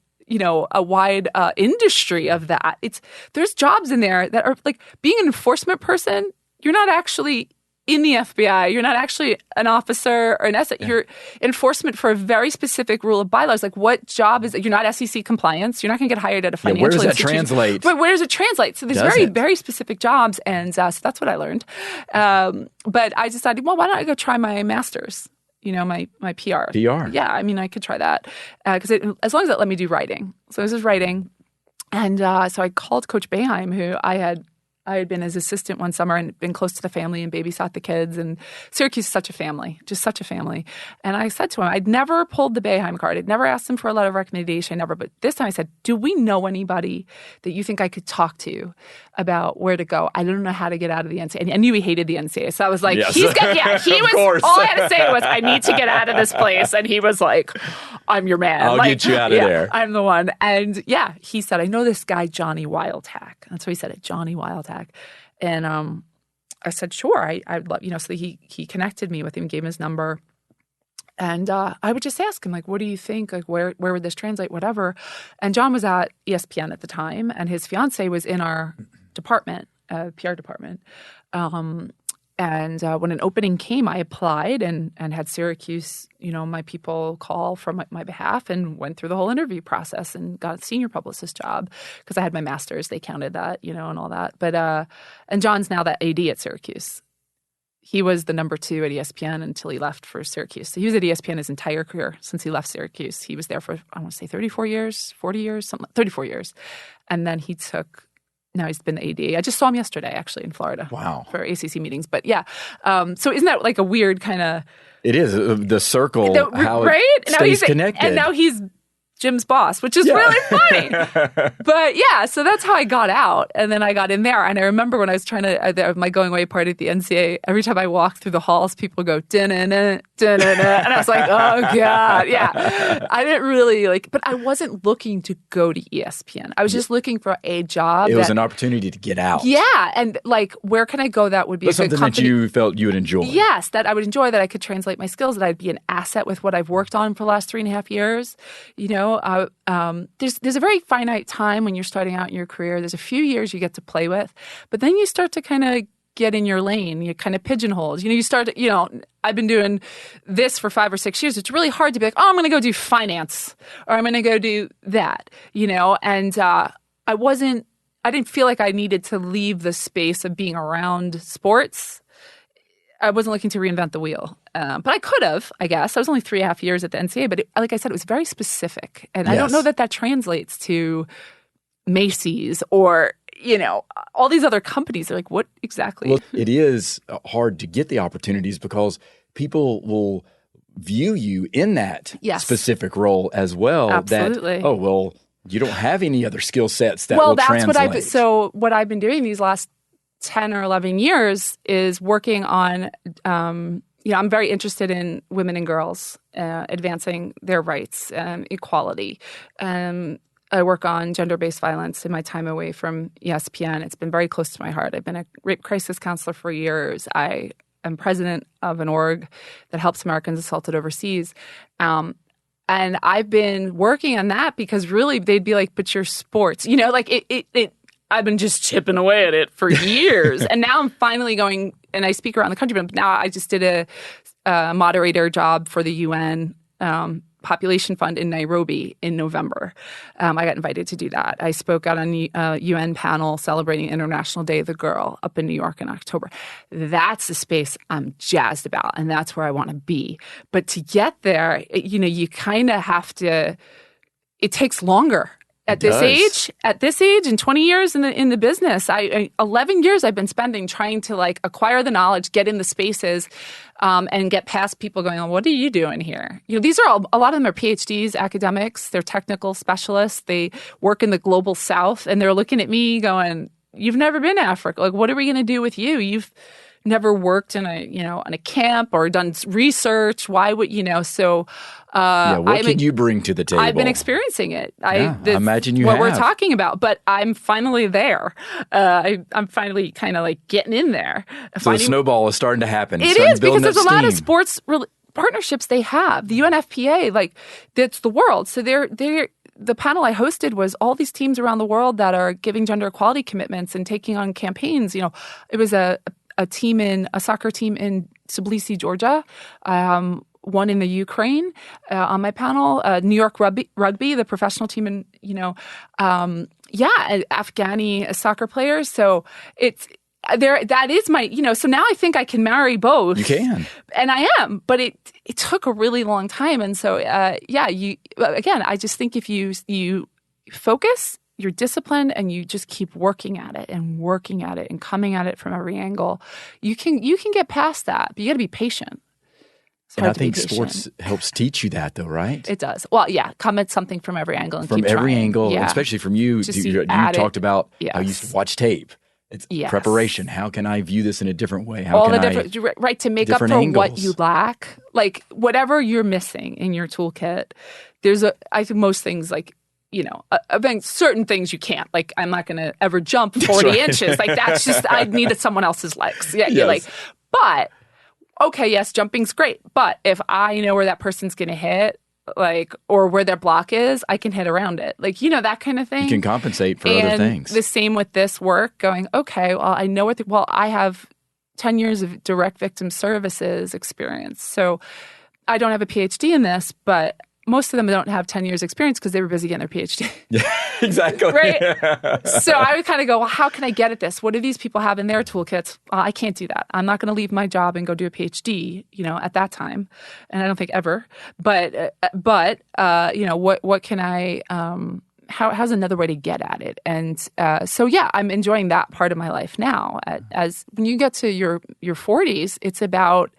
B: industry of that. There's jobs in there that are like being an enforcement person. You're not actually in the FBI. You're not actually an officer or an SI. You're enforcement for a very specific rule of bylaws. Like what job is it? You're not SEC compliance. You're not going to get hired at a financial
A: institution.
B: Where does that
A: translate?
B: But where does it translate? So there's very specific jobs. And so that's what I learned. But I decided, well, why don't I go try my master's? My PR.
A: PR.
B: Yeah, I mean, I could try that because as long as it let me do writing. So I was just writing. And so I called Coach Boeheim, who I had been his assistant one summer and been close to the family and babysat the kids. And Syracuse is such a family, just such a family. And I said to him, I'd never pulled the Boeheim card. I'd never asked him for a letter of recommendation, but this time I said, do we know anybody that you think I could talk to about where to go? I don't know how to get out of the NCAA. And I knew he hated the NCAA. So I was like,
A: yes.
B: He was, all I had to say was, I need to get out of this place. And he was like, I'm your man.
A: I'll get you out of there.
B: I'm the one. And he said, I know this guy, Johnny Wildhack. That's what he said, Johnny Wildhack. And I said, sure, I'd love, so he connected me with him, gave him his number. And I would just ask him, like, what do you think? Like, where would this translate? Whatever. And John was at ESPN at the time, and his fiance was in our department, PR department. And when an opening came, I applied and had Syracuse, my people call from my behalf and went through the whole interview process and got a senior publicist job because I had my master's. They counted that, and all that. But and John's now that AD at Syracuse. He was the number 2 at ESPN until he left for Syracuse. So he was at ESPN his entire career since he left Syracuse. He was there for, I want to say 34 years, 40 years, 34 years. And then now he's been AD. I just saw him yesterday, actually, in Florida.
A: Wow.
B: For ACC meetings. But so isn't that like a weird kind of...
A: It is, the circle, how
B: right?
A: it stays connected.
B: And now he's Jim's boss, which is really funny. But so that's how I got out. And then I got in there. And I remember when I was trying to, my going away party at the NCAA, every time I walked through the halls, people go, da-na-na, da-na-na. And I was like, oh, God. Yeah. I didn't really but I wasn't looking to go to ESPN. I was just looking for a job.
A: It was an opportunity to get out.
B: Yeah. And where can I go that would be a good company?
A: Something that you felt you would enjoy.
B: Yes, that I would enjoy, that I could translate my skills, that I'd be an asset with what I've worked on for the last 3.5 years. There's a very finite time when you're starting out in your career. There's a few years you get to play with, but then you start to kind of get in your lane. You kind of pigeonholes. You start to, I've been doing this for 5 or 6 years. It's really hard to be like, oh, I'm going to go do finance or I'm going to go do that, and I didn't feel like I needed to leave the space of being around sports. I wasn't looking to reinvent the wheel. But I could have, I guess. I was only 3.5 years at the NCAA, but like I said, it was very specific. And I don't know that translates to Macy's or, all these other companies. They're like, what exactly?
A: Well, it is hard to get the opportunities because people will view you in that specific role as well.
B: Absolutely.
A: That, you don't have any other skill sets that will translate.
B: What I've been doing these last 10 or 11 years is working on, I'm very interested in women and girls advancing their rights, equality. I work on gender-based violence in my time away from ESPN. It's been very close to my heart. I've been a rape crisis counselor for years. I am president of an org that helps Americans assaulted overseas. And I've been working on that because really they'd be like, but you're sports. I've been just chipping away at it for years. And now I'm finally going, and I speak around the country, but now I just did a moderator job for the UN Population Fund in Nairobi in November. I got invited to do that. I spoke out on a UN panel celebrating International Day of the Girl up in New York in October. That's the space I'm jazzed about, and that's where I want to be. But to get there, you kind of have to, it takes longer. At this age, in 20 years in the business, 11 years I've been spending trying to like acquire the knowledge, get in the spaces, and get past people going, oh, what are you doing here? You know, these are a lot of them are PhDs, academics, they're technical specialists, they work in the global South, and they're looking at me going, you've never been to Africa. Like, what are we going to do with you? You've never worked in a camp or done research. Why would So,
A: what can you bring to the table?
B: I've been experiencing it. I
A: imagine you
B: what
A: have.
B: we're talking about, but I'm finally there. I'm finally kind of like getting in there.
A: So the snowball is starting to happen.
B: It is because there's a lot of sports partnerships they have. The UNFPA, like that's the world. So they're the panel I hosted was all these teams around the world that are giving gender equality commitments and taking on campaigns. You know, it was a soccer team in Tbilisi, Georgia, one in the Ukraine on my panel, New York Rugby, the professional team in, Afghani soccer players. So it's there. That is my, so now I think I can marry both.
A: You can.
B: And I am, but it took a really long time. And so, I just think if you focus, you're disciplined, and you just keep working at it and coming at it from every angle, you can get past that, but you got to be patient.
A: And I think sports helps teach you that, though, right?
B: It does. Well, yeah, come at something from every angle and
A: from
B: keep
A: every
B: trying.
A: angle,
B: yeah.
A: Especially from you. You talked about how you used to watch tape. It's preparation. How can I view this in a different way?
B: To make up for angles. What you lack, like whatever you're missing in your toolkit. I think most things like. I think certain things you can't. Like, I'm not going to ever jump 40 inches. Like, that's just, I needed someone else's legs. Yeah, yes. But, okay, yes, jumping's great. But if I know where that person's going to hit, like, or where their block is, I can hit around it. Like, that kind of thing.
A: You can compensate for other things.
B: The same with this work, going, okay, well, I know I have 10 years of direct victim services experience. So I don't have a PhD in this, but most of them don't have 10 years experience because they were busy getting their PhD.
A: Yeah, exactly.
B: Right? So I would kind of go, well, how can I get at this? What do these people have in their toolkits? I can't do that. I'm not going to leave my job and go do a PhD, at that time. And I don't think ever. But what can I, how's another way to get at it? And I'm enjoying that part of my life now. As when you get to your 40s, it's about,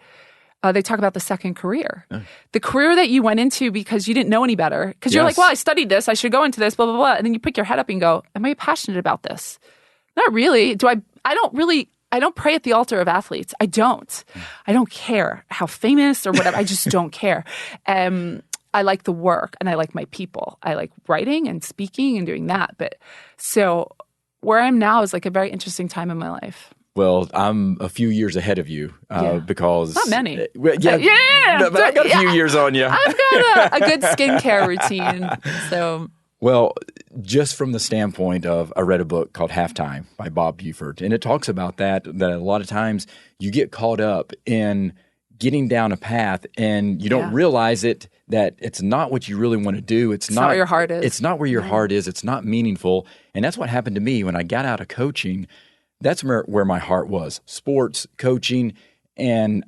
B: they talk about the second career. The career that you went into because you didn't know any better. Because you're like, well, I studied this. I should go into this, blah, blah, blah. And then you pick your head up and go, am I passionate about this? Not really. I don't pray at the altar of athletes. I don't. I don't care how famous or whatever. I just don't care. I like the work and I like my people. I like writing and speaking and doing that. But so where I am now is like a very interesting time in my life.
A: Well, I'm a few years ahead of you because...
B: Not many.
A: But I got a few years on you.
B: I've got a good skincare routine. So,
A: well, just from the standpoint of, I read a book called Halftime by Bob Buford, and it talks about that a lot of times you get caught up in getting down a path and you don't realize that it's not what you really want to do. It's not where your heart is. It's not where your heart is. It's not meaningful. And that's what happened to me when I got out of coaching. That's where my heart was. Sports, coaching, and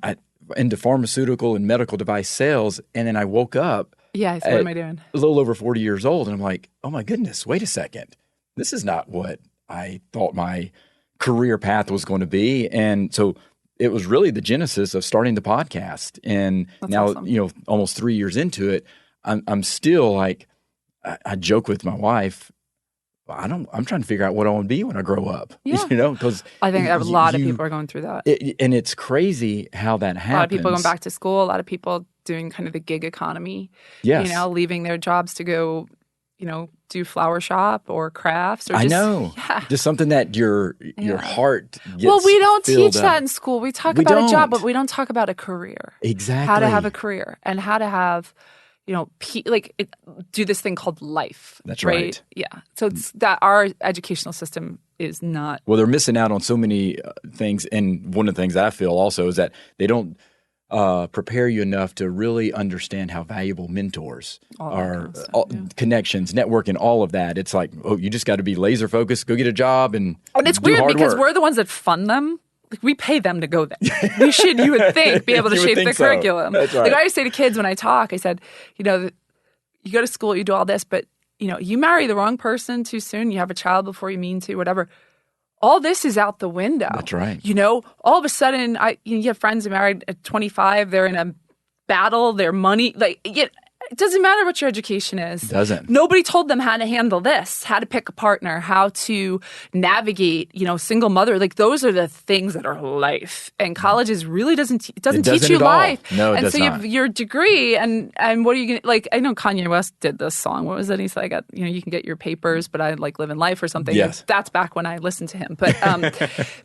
A: into pharmaceutical and medical device sales. And then I woke up.
B: Yeah, so what am I doing?
A: A little over 40 years old. And I'm like, oh my goodness, wait a second. This is not what I thought my career path was going to be. And so it was really the genesis of starting the podcast. And that's now, awesome. Almost 3 years into it, I'm still like, I joke with my wife, I'm trying to figure out what I want to be when I grow up.
B: Yeah.
A: Because
B: I think a lot of people are going through that.
A: And it's crazy how that happens.
B: A lot of people going back to school, a lot of people doing kind of the gig economy.
A: Yes.
B: Leaving their jobs to go, do flower shop or crafts. Or
A: I know. Yeah. Just something that your heart gets
B: Well, we don't teach
A: up.
B: That in school. We talk about a job, but we don't talk about a career.
A: Exactly.
B: How to have a career and how to have do this thing called life.
A: That's right.
B: Yeah. So it's that our educational system is not.
A: Well, they're missing out on so many things. And one of the things that I feel also is that they don't prepare you enough to really understand how valuable mentors are, connections, networking, all of that. It's like, you just got to be laser focused, go get a job and
B: it's weird because we're the ones that fund them. Like, we pay them to go there. We should, you would think, be able to shape the curriculum.
A: That's right.
B: Like I always say to kids when I talk, I said, you go to school, you do all this, but you marry the wrong person too soon, you have a child before you mean to, whatever. All this is out the window.
A: That's right.
B: All of a sudden, you have friends who are married at 25. They're in a battle. Their money, it doesn't matter what your education is.
A: It doesn't.
B: Nobody told them how to handle this, how to pick a partner, how to navigate, single mother. Like those are the things that are life. And college really doesn't teach you life.
A: No, it
B: and
A: does
B: so
A: not.
B: you have your degree and what are you going to, like, I know Kanye West did this song. What was it? He said, you can get your papers, but I live in life or something.
A: Yes.
B: That's back when I listened to him. But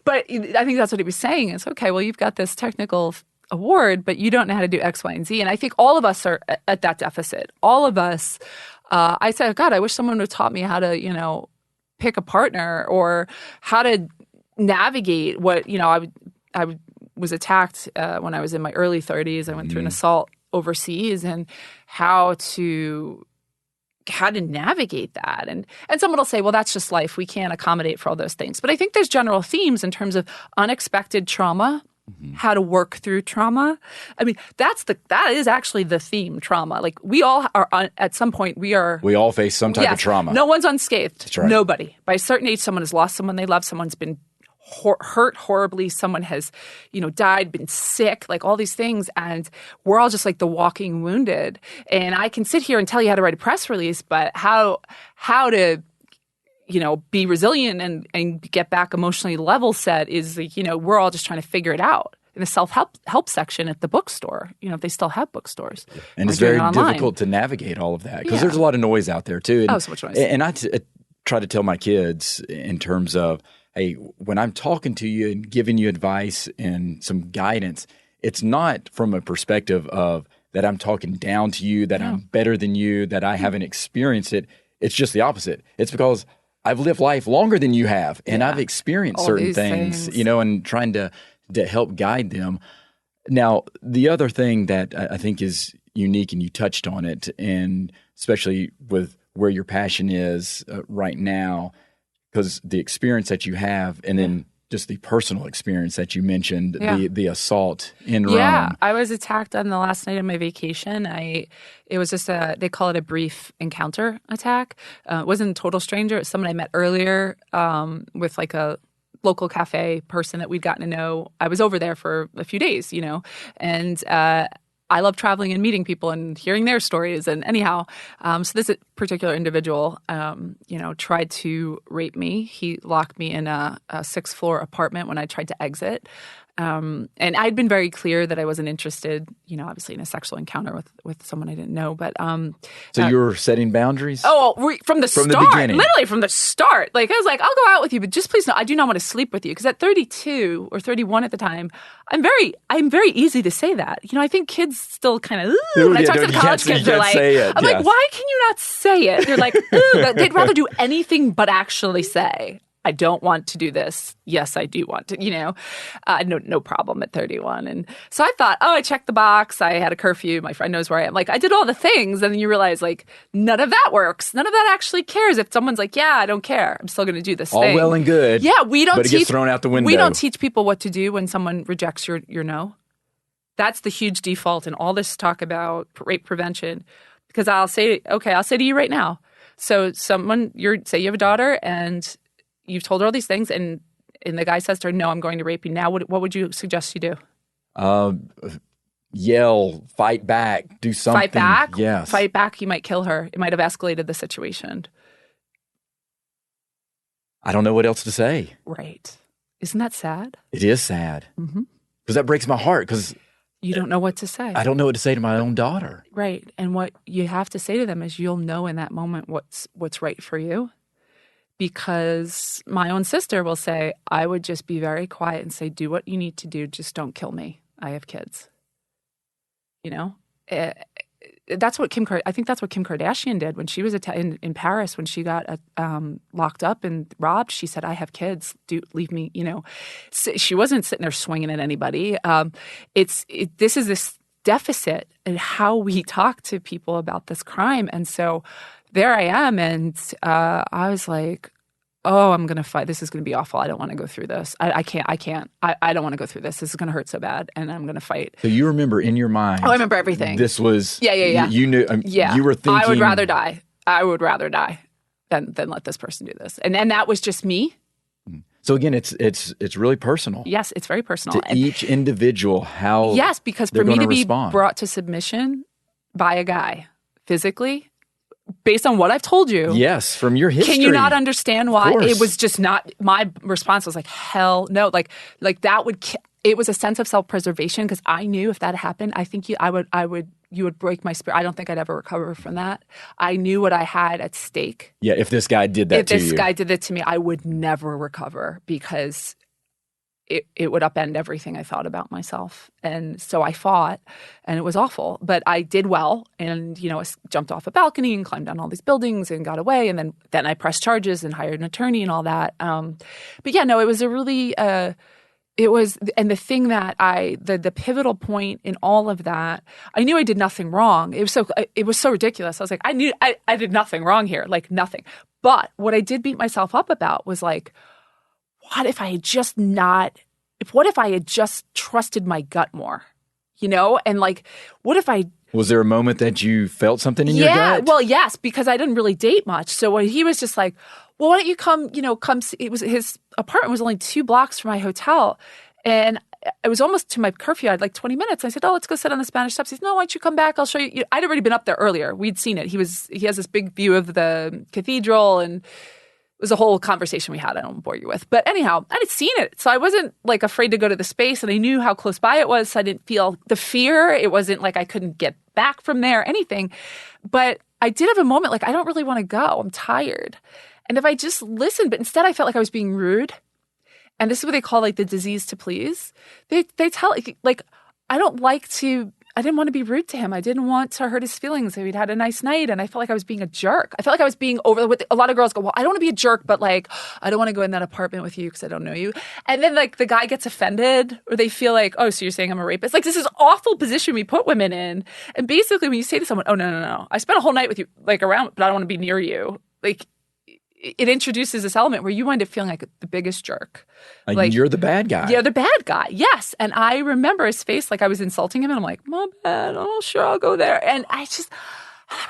B: but I think that's what he was saying. It's okay, well, you've got this technical award, but you don't know how to do X, Y, and Z. And I think all of us are at that deficit. All of us, I said, God, I wish someone would have taught me how to, pick a partner or how to navigate what, I was attacked when I was in my early 30s. I went through an assault overseas and how to navigate that. And someone will say, well, that's just life. We can't accommodate for all those things. But I think there's general themes in terms of unexpected trauma, how to work through trauma. I mean, that is actually the theme, trauma. Like we all are at some point we
A: all face some type of trauma.
B: No one's unscathed.
A: That's right.
B: Nobody. By a certain age, someone has lost someone they love. Someone's been hurt horribly. Someone has, died, been sick, like all these things. And we're all just like the walking wounded. And I can sit here and tell you how to write a press release, but how to be resilient and get back emotionally level set is, we're all just trying to figure it out in the self-help section at the bookstore, if they still have bookstores.
A: Yeah. And it's very difficult to navigate all of that because there's a lot of noise out there too. And,
B: so much noise.
A: And I try to tell my kids in terms of, hey, when I'm talking to you and giving you advice and some guidance, it's not from a perspective of that I'm talking down to you, that I'm better than you, that I haven't experienced it. It's just the opposite. It's because I've lived life longer than you have, and I've experienced certain things, and trying to help guide them. Now, the other thing that I think is unique, and you touched on it, and especially with where your passion is right now, because the experience that you have, and then just the personal experience that you mentioned, the assault in Rome.
B: Yeah, I was attacked on the last night of my vacation. It was just they call it a brief encounter attack. It wasn't a total stranger. It was someone I met earlier with like a local cafe person that we'd gotten to know. I was over there for a few days, and I love traveling and meeting people and hearing their stories. And anyhow, so this particular individual, tried to rape me. He locked me in a 6th-floor apartment when I tried to exit. And I'd been very clear that I wasn't interested, obviously in a sexual encounter with someone I didn't know. But
A: so you were setting boundaries?
B: Oh, from the start,
A: beginning.
B: Literally from the start. Like I was like, I'll go out with you, but just please no, I do not want to sleep with you. Because at 32 or 31 at the time, I'm very easy to say that. I think kids still kind of when I talk to the college kids, they're like, I'm like, why can you not say it? They're like, ooh, they'd rather do anything but actually say, I don't want to do this. Yes, I do want to, no problem at 31. And so I thought, I checked the box. I had a curfew. My friend knows where I am. Like I did all the things. And then you realize like none of that works. None of that actually cares. If someone's like, yeah, I don't care. I'm still going to do this thing.
A: All well and good.
B: Yeah, but
A: it gets thrown out the window.
B: We don't teach people what to do when someone rejects your no. That's the huge default in all this talk about rape prevention. Because I'll say to you right now. So say you have a daughter and you've told her all these things, and the guy says to her, no, I'm going to rape you. Now, what would you suggest you do?
A: Yell, fight back, do something.
B: Fight back?
A: Yes.
B: Fight back, you might kill her. It might have escalated the situation.
A: I don't know what else to say.
B: Right. Isn't that sad?
A: It is sad. Because that breaks my heart, because
B: you don't know what to say.
A: I don't know what to say to my own daughter.
B: Right. And what you have to say to them is you'll know in that moment what's right for you. Because my own sister will say, I would just be very quiet and say, do what you need to do. Just don't kill me. I have kids. That's what I think that's what Kim Kardashian did when she was in Paris, when she got locked up and robbed. She said, I have kids. Leave me, She wasn't sitting there swinging at anybody. This is this deficit in how we talk to people about this crime. And so there I am, and I was like, oh, I'm going to fight. This is going to be awful. I don't want to go through this. I can't. I don't want to go through this. This is going to hurt so bad, and I'm going to fight.
A: So you remember in your mind.
B: Oh, I remember everything.
A: This was.
B: Yeah.
A: You knew. You were thinking.
B: I would rather die. I would rather die than let this person do this. And that was just me.
A: So again, it's really personal.
B: Yes, it's very personal.
A: To each individual, how
B: yes, because for me to be brought to submission by a guy physically, based on what I've told you.
A: Yes, from your history.
B: Can you not understand why? It was just not, my response was like, hell no. Like that would, it was a sense of self-preservation because I knew if that happened, I think you would break my spirit. I don't think I'd ever recover from that. I knew what I had at stake.
A: Yeah, if this guy did that to you.
B: If this guy did that to me, I would never recover because it would upend everything I thought about myself. And so I fought, and it was awful. But I did well, and I jumped off a balcony and climbed down all these buildings and got away. And then I pressed charges and hired an attorney and all that. But yeah, no, it was a really it was, and the thing that the pivotal point in all of that, I knew I did nothing wrong. It was so ridiculous. I was like, I knew I did nothing wrong here, like nothing. But what I did beat myself up about was like, what if I had just trusted my gut more, and like, what if I.
A: Was there a moment that you felt something in your gut?
B: Yeah, well, yes, because I didn't really date much. So when he was just like, well, why don't you come see, his apartment was only 2 blocks from my hotel. And it was almost to my curfew. I had like 20 minutes. I said, let's go sit on the Spanish Steps. He said, no, why don't you come back? I'll show you. I'd already been up there earlier. We'd seen it. He has this big view of the cathedral, and it was a whole conversation we had. I don't bore you with. But anyhow, I had seen it. So I wasn't like afraid to go to the space, and I knew how close by it was. So I didn't feel the fear. It wasn't like I couldn't get back from there or anything. But I did have a moment like, I don't really want to go. I'm tired. And if I just listened, but instead I felt like I was being rude. And this is what they call like the disease to please. They tell like I didn't want to be rude to him. I didn't want to hurt his feelings. We'd had a nice night, and I felt like I was being a jerk. I felt like I was being over with. A lot of girls go, well, I don't want to be a jerk, but like, I don't want to go in that apartment with you because I don't know you. And then like the guy gets offended, or they feel like, oh, so you're saying I'm a rapist? Like, this is awful position we put women in. And basically when you say to someone, oh, no, I spent a whole night with you, like around, but I don't want to be near you. Like, it introduces this element where you wind up feeling like the biggest jerk.
A: Like you're the bad guy.
B: You're the bad guy, yes. And I remember his face like I was insulting him, and I'm like, my bad, oh, sure, I'll go there. And I would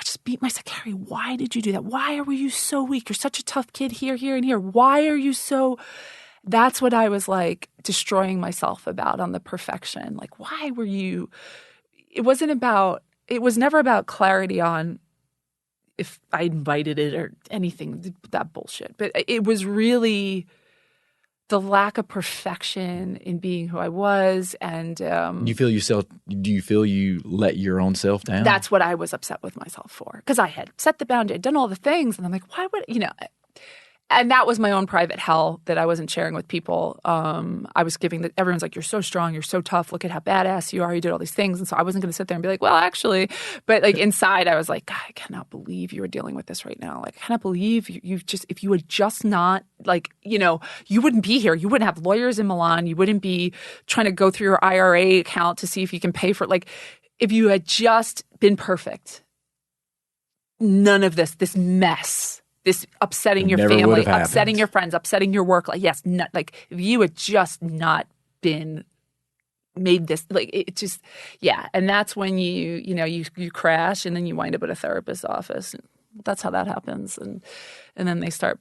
B: just beat myself. Keri, why did you do that? Why were you so weak? You're such a tough kid here, and here. Why are you so... That's what I was like destroying myself about on the perfection. Like, why were you... It was never about clarity on if I invited it or anything, that bullshit. But it was really the lack of perfection in being who I was. And do you feel you let your own self down? That's what I was upset with myself for. Because I had set the boundary, I'd done all the things. And I'm like, why would, and that was my own private hell that I wasn't sharing with people. I was giving that everyone's like, you're so strong, you're so tough, look at how badass you are, you did all these things. And so I wasn't going to sit there and be like, well, actually, but like inside I was like, God, I cannot believe you are dealing with this right now. Like, I cannot believe if you had just not like, you wouldn't be here. You wouldn't have lawyers in Milan. You wouldn't be trying to go through your IRA account to see if you can pay for it. Like, if you had just been perfect, none of this mess, this upsetting your family, upsetting your friends, upsetting your work. Like, yes, like if you had just not been made this, like it just, yeah. And that's when you crash, and then you wind up at a therapist's office. And that's how that happens. And then they start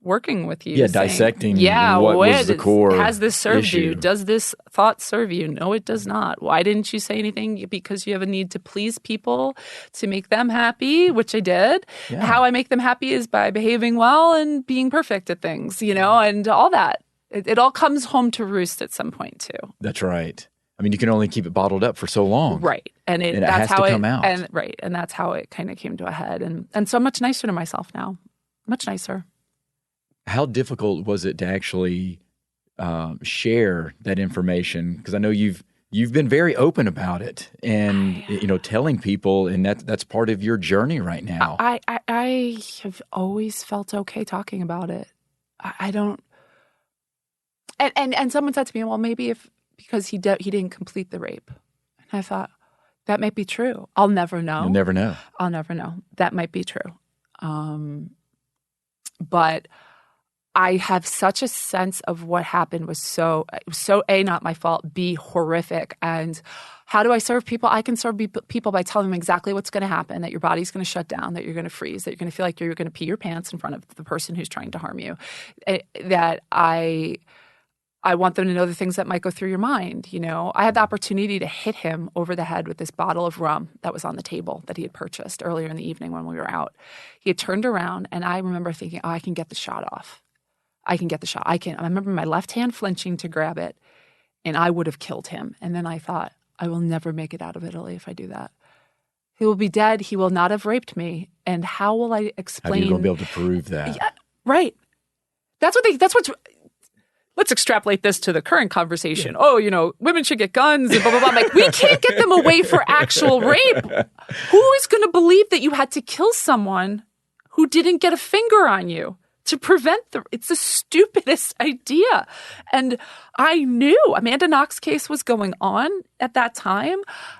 B: working with you.
A: Yeah, saying, dissecting what was the core
B: Has this served
A: issue.
B: you? Does this thought serve you? No, it does not. Why didn't you say anything? Because you have a need to please people, to make them happy, which I did. Yeah. How I make them happy is by behaving well and being perfect at things, and all that. It all comes home to roost at some point too.
A: That's right. I mean, you can only keep it bottled up for so long.
B: Right. And
A: it
B: that's
A: has
B: how
A: to come out.
B: And that's how it kind of came to a head. And so I'm much nicer to myself now. Much nicer.
A: How difficult was it to actually share that information? Because I know you've been very open about it, and telling people, and that's part of your journey right now.
B: I have always felt okay talking about it. I don't. And someone said to me, well, maybe because he didn't complete the rape, and I thought that might be true. I'll never know.
A: You'll never know.
B: I'll never know. That might be true. But I have such a sense of what happened was so A, not my fault, B, horrific. And how do I serve people? I can serve people by telling them exactly what's going to happen, that your body's going to shut down, that you're going to freeze, that you're going to feel like you're going to pee your pants in front of the person who's trying to harm you. That I want them to know the things that might go through your mind. You know, I had the opportunity to hit him over the head with this bottle of rum that was on the table that he had purchased earlier in the evening when we were out. He had turned around, and I remember thinking, I can get the shot off. I can get the shot. I remember my left hand flinching to grab it, and I would have killed him. And then I thought, I will never make it out of Italy if I do that. He will be dead. He will not have raped me. And how will I explain?
A: How are you going to be able to prove that?
B: Yeah, right. Let's extrapolate this to the current conversation. Yeah. Oh, you know, women should get guns and blah, blah, blah. I'm like, we can't get them away for actual rape. Who is going to believe that you had to kill someone who didn't get a finger on you to prevent it's the stupidest idea. And I knew Amanda Knox's case was going on at that time.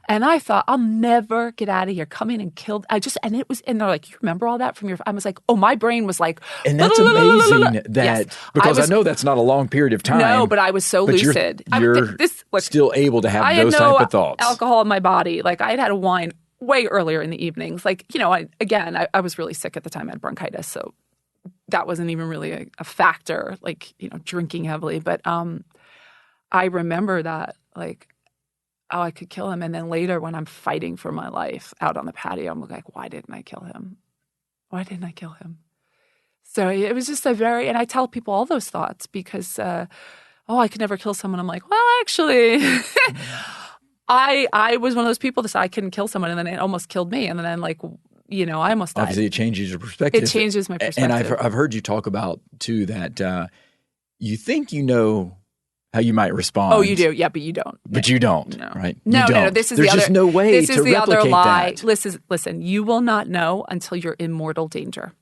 B: And I thought, I'll never get out of here. Come in and kill. And they're like, you remember all that from your, I was like, oh, my brain was like.
A: And that's amazing that, because I know that's not a long period of time.
B: No, but I was so lucid.
A: You're still able to have those type of thoughts.
B: Alcohol in my body. Like I had a wine way earlier in the evenings. Like, you know, I was really sick at the time. I had bronchitis. So that wasn't even really a factor, like, you know, drinking heavily. But I remember that, like, oh, I could kill him. And then later when I'm fighting for my life out on the patio, I'm like, why didn't I kill him? Why didn't I kill him? So it was just and I tell people all those thoughts because, I could never kill someone. I'm like, well, actually, I was one of those people that said I couldn't kill someone, and then it almost killed me. And then, like, you know, I almost died.
A: Obviously, it changes your perspective.
B: It changes my perspective.
A: And I've heard you talk about, too, that you think you know how you might respond.
B: Oh, you do? Yeah, but you don't.
A: But you don't,
B: no.
A: right?
B: No,
A: you don't.
B: No. There's
A: just no way to replicate that. This is the other lie.
B: Listen, you will not know until you're in mortal danger.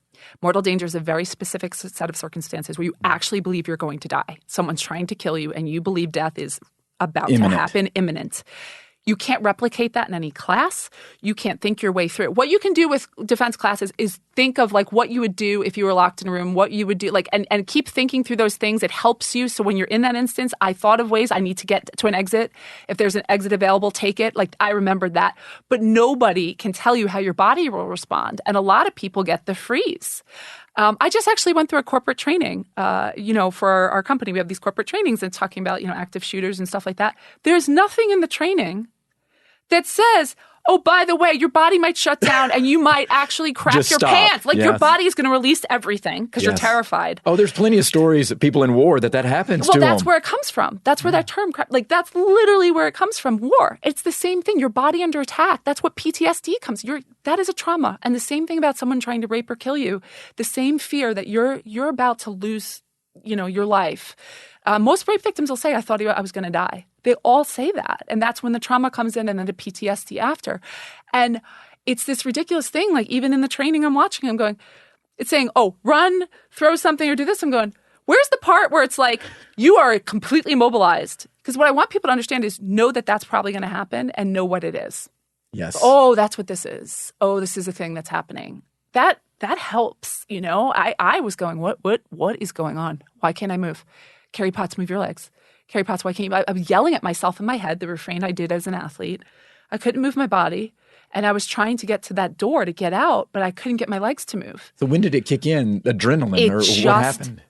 B: Mortal danger is a very specific set of circumstances where you actually believe you're going to die. Someone's trying to kill you, and you believe death is about to happen, imminent. You can't replicate that in any class. You can't think your way through it. What you can do with defense classes is think of like what you would do if you were locked in a room, what you would do, like, and keep thinking through those things. It helps you. So when you're in that instance, I thought of ways I need to get to an exit. If there's an exit available, take it. Like I remembered that. But nobody can tell you how your body will respond. And a lot of people get the freeze. I just actually went through a corporate training, for our company. We have these corporate trainings and talking about, active shooters and stuff like that. There's nothing in the training that says, oh, by the way, your body might shut down and you might actually crap your pants. Like your body is going to release everything because you're terrified.
A: Oh, there's plenty of stories of people in war that happens to them.
B: Well, that's where it comes from. That's where that term, that's literally where it comes from. War. It's the same thing. Your body under attack. That's what PTSD comes. That is a trauma. And the same thing about someone trying to rape or kill you. The same fear that you're about to lose, your life. Most rape victims will say, I thought I was going to die. They all say that. And that's when the trauma comes in and then the PTSD after. And it's this ridiculous thing. Like even in the training I'm watching, I'm going, it's saying, oh, run, throw something or do this. I'm going, where's the part where it's like you are completely mobilized? Because what I want people to understand is know that that's probably going to happen and know what it is.
A: Yes.
B: Oh, that's what this is. Oh, this is a thing that's happening. That helps. I was going, what is going on? Why can't I move? Keri Potts, move your legs. Keri Potts, why can't you? I was yelling at myself in my head, the refrain I did as an athlete. I couldn't move my body. And I was trying to get to that door to get out, but I couldn't get my legs to move.
A: So when did it kick in? Adrenaline or what happened?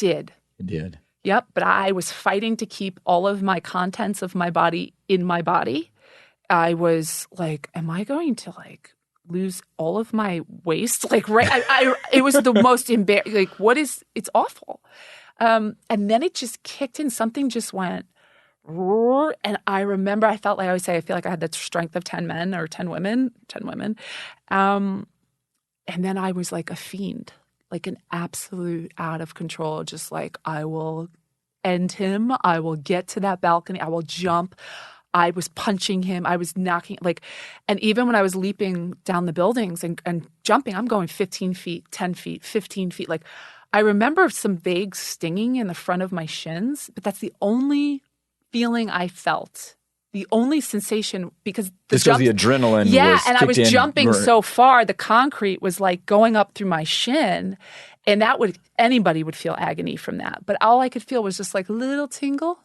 B: It did. Yep. But I was fighting to keep all of my contents of my body in my body. I was like, am I going to lose all of my waist? It was the most embarrassing. It's awful. And then it just kicked in. Something just went, and I remember I felt like I always say, I feel like I had the strength of 10 men or 10 women. And then I was like a fiend, like an absolute out of control, just like, I will end him. I will get to that balcony. I will jump. I was punching him. I was knocking, and even when I was leaping down the buildings and jumping, I'm going 15 feet, 10 feet, 15 feet. I remember some vague stinging in the front of my shins, but that's the only feeling I felt. The only sensation, because the
A: adrenaline
B: and I was jumping so far, the concrete was going up through my shin. And anybody would feel agony from that. But all I could feel was just like a little tingle,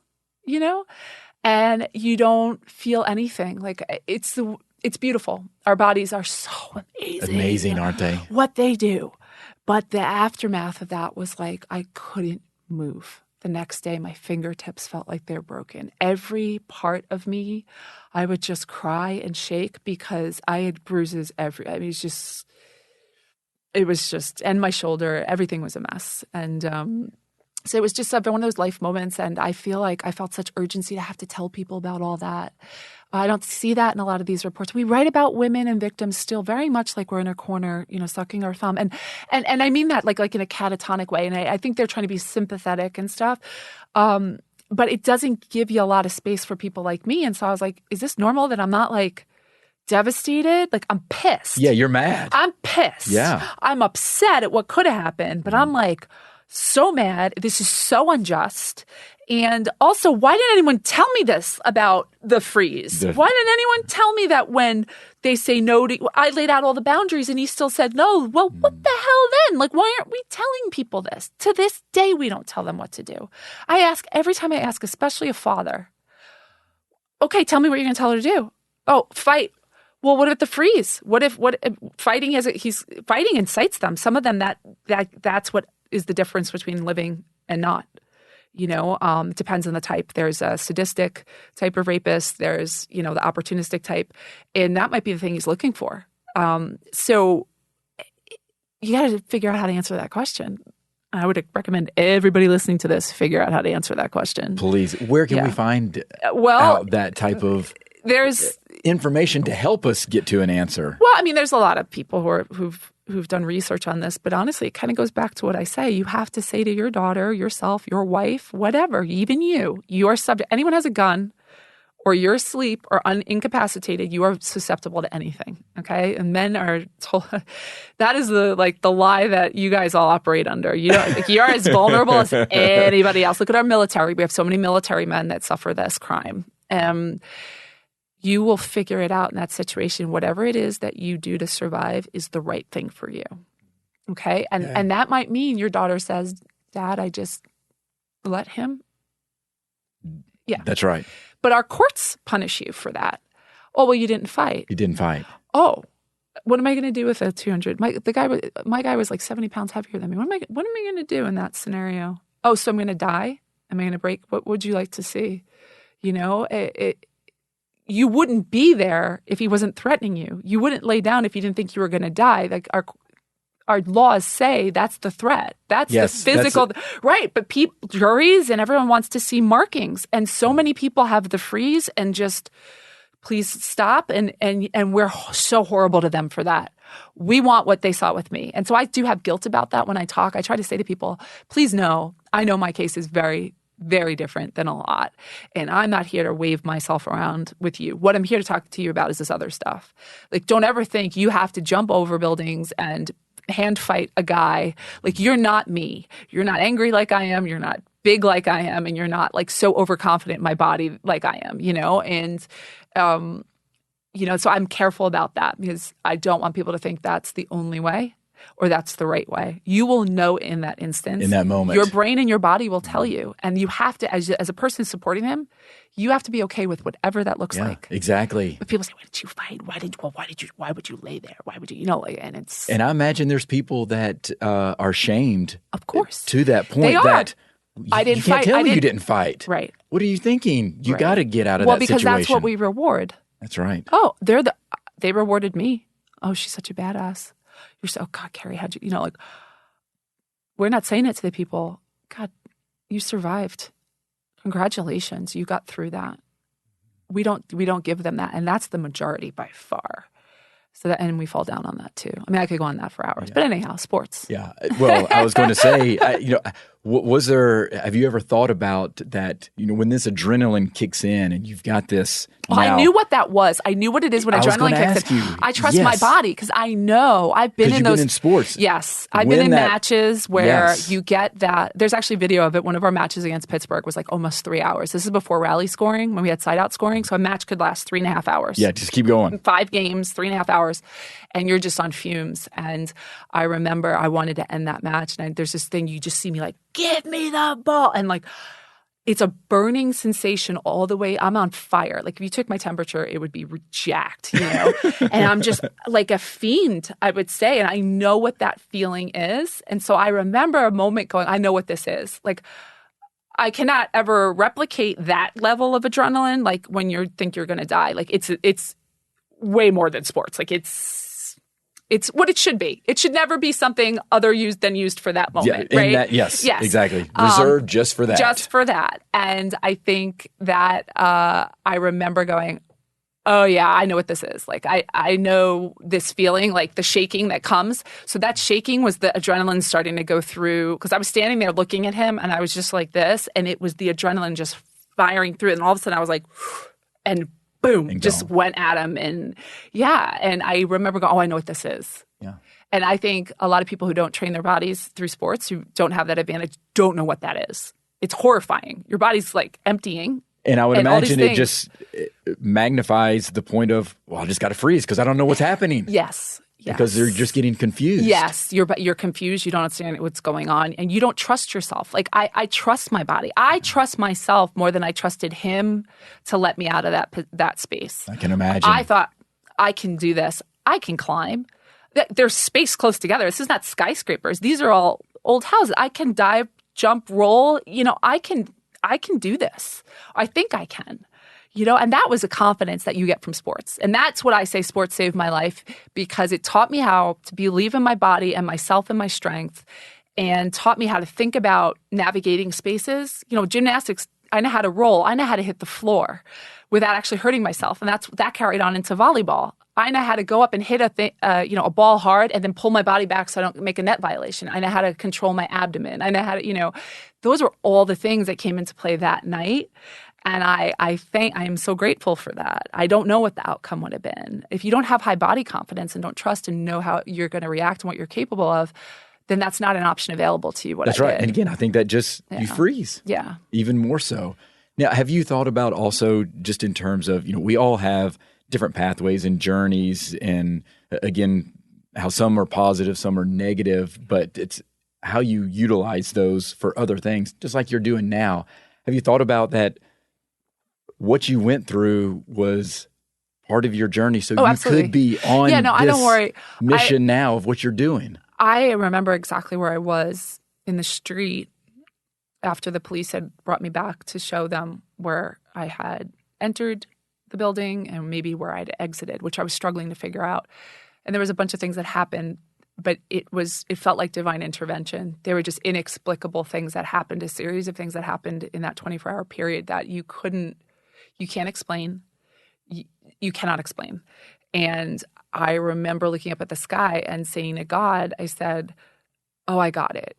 B: and you don't feel anything. Like it's beautiful. Our bodies are so amazing.
A: Amazing, aren't they?
B: What they do. But the aftermath of that was like I couldn't move. The next day, my fingertips felt like they're broken. Every part of me, I would just cry and shake because I had bruises it was just, and my shoulder, everything was a mess. And so it was just one of those life moments. And I feel like I felt such urgency to have to tell people about all that. I don't see that in a lot of these reports. We write about women and victims still very much like we're in a corner, sucking our thumb. And I mean that like in a catatonic way. And I think they're trying to be sympathetic and stuff. But it doesn't give you a lot of space for people like me. And so I was like, is this normal that I'm not like devastated? Like I'm pissed.
A: Yeah, you're mad.
B: I'm pissed.
A: Yeah.
B: I'm upset at what could have happened. But I'm like so mad. This is so unjust. And also, why didn't anyone tell me this about the freeze? Why didn't anyone tell me that when they say no to, I laid out all the boundaries and he still said no? Well, what the hell then? Like, why aren't we telling people this? To this day, we don't tell them what to do. Every time I ask, especially a father, okay, tell me what you're going to tell her to do. Oh, fight. Well, what about the freeze? What if fighting he's fighting incites them. Some of them that's what is the difference between living and not. It depends on the type. There's a sadistic type of rapist. There's, the opportunistic type. And that might be the thing he's looking for. So you got to figure out how to answer that question. I would recommend everybody listening to this figure out how to ansse that question.
A: Please. Where can we find out that type of information to help us get to an answer?
B: Well, I mean, there's a lot of people who've done research on this, but honestly, it kind of goes back to what I say. You have to say to your daughter, yourself, your wife, whatever, even you're subject. Anyone has a gun or you're asleep or incapacitated, you are susceptible to anything, okay? And men are told that is the lie that you guys all operate under. You're as vulnerable as anybody else. Look at our military. We have so many military men that suffer this crime. You will figure it out in that situation. Whatever it is that you do to survive is the right thing for you. Okay? And that might mean your daughter says, Dad, I just let him. Yeah.
A: That's right.
B: But our courts punish you for that. Oh, well, you didn't fight.
A: You didn't fight.
B: Oh, what am I going to do with a 200? My guy was like 70 pounds heavier than me. What am I going to do in that scenario? Oh, so I'm going to die? Am I going to break? What would you like to see? You wouldn't be there if he wasn't threatening you. You wouldn't lay down if you didn't think you were going to die. Like our laws say that's the threat. That's the physical. Right. But juries and everyone wants to see markings. And so many people have the freeze and just please stop. And we're so horrible to them for that. We want what they saw with me. And so I do have guilt about that when I talk. I try to say to people, please know, I know my case is very, very different than a lot. And I'm not here to wave myself around with you. What I'm here to talk to you about is this other stuff. Like, don't ever think you have to jump over buildings and hand fight a guy. Like, you're not me. You're not angry like I am. You're not big like I am. And you're not like so overconfident in my body like I am, And, so I'm careful about that because I don't want people to think that's the only way. Or that's the right way. You will know in that instance.
A: In that moment.
B: Your brain and your body will tell you. And you have to, as a person supporting him, you have to be okay with whatever that looks like.
A: Exactly.
B: But people say, why did you fight? Why would you lay there? Why would you, and it's.
A: And I imagine there's people that are shamed.
B: Of course.
A: To that point
B: they are.
A: That
B: I didn't fight.
A: You can't tell me you didn't fight.
B: Right.
A: What are you thinking? You got to get out of that situation.
B: Well, because that's what we reward.
A: That's right.
B: Oh, they rewarded me. Oh, she's such a badass. You're so, oh God, Keri, how'd you, we're not saying it to the people. God, you survived. Congratulations. You got through that. We don't give them that. And that's the majority by far. So and we fall down on that too. I mean, I could go on that for hours, but anyhow, sports.
A: Yeah. Well, I was going to say, have you ever thought about that, when this adrenaline kicks in and you've got this Now,
B: I knew what that was. I knew what it is when adrenaline kicks in. I trust my body because I know I've been in those.
A: Been in sports.
B: Yes. I've been in matches where you get that. There's actually video of it. One of our matches against Pittsburgh was like almost 3 hours. This is before rally scoring when we had side out scoring. So a match could last 3.5 hours.
A: Yeah, just keep going.
B: 5 games, 3.5 hours. And you're just on fumes. And I remember I wanted to end that match. And there's this thing, you just see me like, give me the ball. And like, it's a burning sensation all the way. I'm on fire. Like if you took my temperature, it would be jacked, and I'm just like a fiend, I would say. And I know what that feeling is. And so I remember a moment going, I know what this is. Like I cannot ever replicate that level of adrenaline. Like when you think you're going to die, like it's way more than sports. Like it's what it should be. It should never be something other than used for that moment, right?
A: Yes, exactly. Reserved just for that.
B: Just for that. And I think that I remember going, oh yeah, I know what this is. Like I know this feeling, like the shaking that comes. So that shaking was the adrenaline starting to go through, because I was standing there looking at him and I was just like this, and it was the adrenaline just firing through it. And all of a sudden I was like, and boom, and just went at him. And and I remember going, oh, I know what this is.
A: Yeah.
B: And I think a lot of people who don't train their bodies through sports, who don't have that advantage, don't know what that is. It's horrifying. Your body's like emptying.
A: And I would imagine it just magnifies the point of, well, I just got to freeze because I don't know what's happening.
B: Yes.
A: Because they're just getting confused.
B: Yes, you're confused. You don't understand what's going on, and you don't trust yourself. Like I trust my body. I trust myself more than I trusted him to let me out of that space.
A: I can imagine.
B: I thought, I can do this. I can climb. There's space close together. This is not skyscrapers. These are all old houses. I can dive, jump, roll. I can do this. I think I can. And that was a confidence that you get from sports. And that's what I say sports saved my life, because it taught me how to believe in my body and myself and my strength, and taught me how to think about navigating spaces. Gymnastics, I know how to roll. I know how to hit the floor without actually hurting myself. And that carried on into volleyball. I know how to go up and hit a ball hard and then pull my body back so I don't make a net violation. I know how to control my abdomen. I know how to, those were all the things that came into play that night. And I am so grateful for that. I don't know what the outcome would have been. If you don't have high body confidence and don't trust and know how you're going to react and what you're capable of, then that's not an option available to you.
A: That's right. And again, I think that just, you freeze.
B: Yeah.
A: Even more so. Now, have you thought about also just in terms of, we all have different pathways and journeys, and again, how some are positive, some are negative, but it's how you utilize those for other things, just like you're doing now. Have you thought about that? What you went through was part of your journey, so you
B: absolutely.
A: could be on
B: I don't worry.
A: mission now of what you're doing.
B: I remember exactly where I was in the street after the police had brought me back to show them where I had entered the building and maybe where I'd exited, which I was struggling to figure out. And there was a bunch of things that happened, but it felt like divine intervention. They were just inexplicable things that happened, a series of things that happened in that 24-hour period that you can't explain. You cannot explain. And I remember looking up at the sky and saying to God, I said, oh, I got it.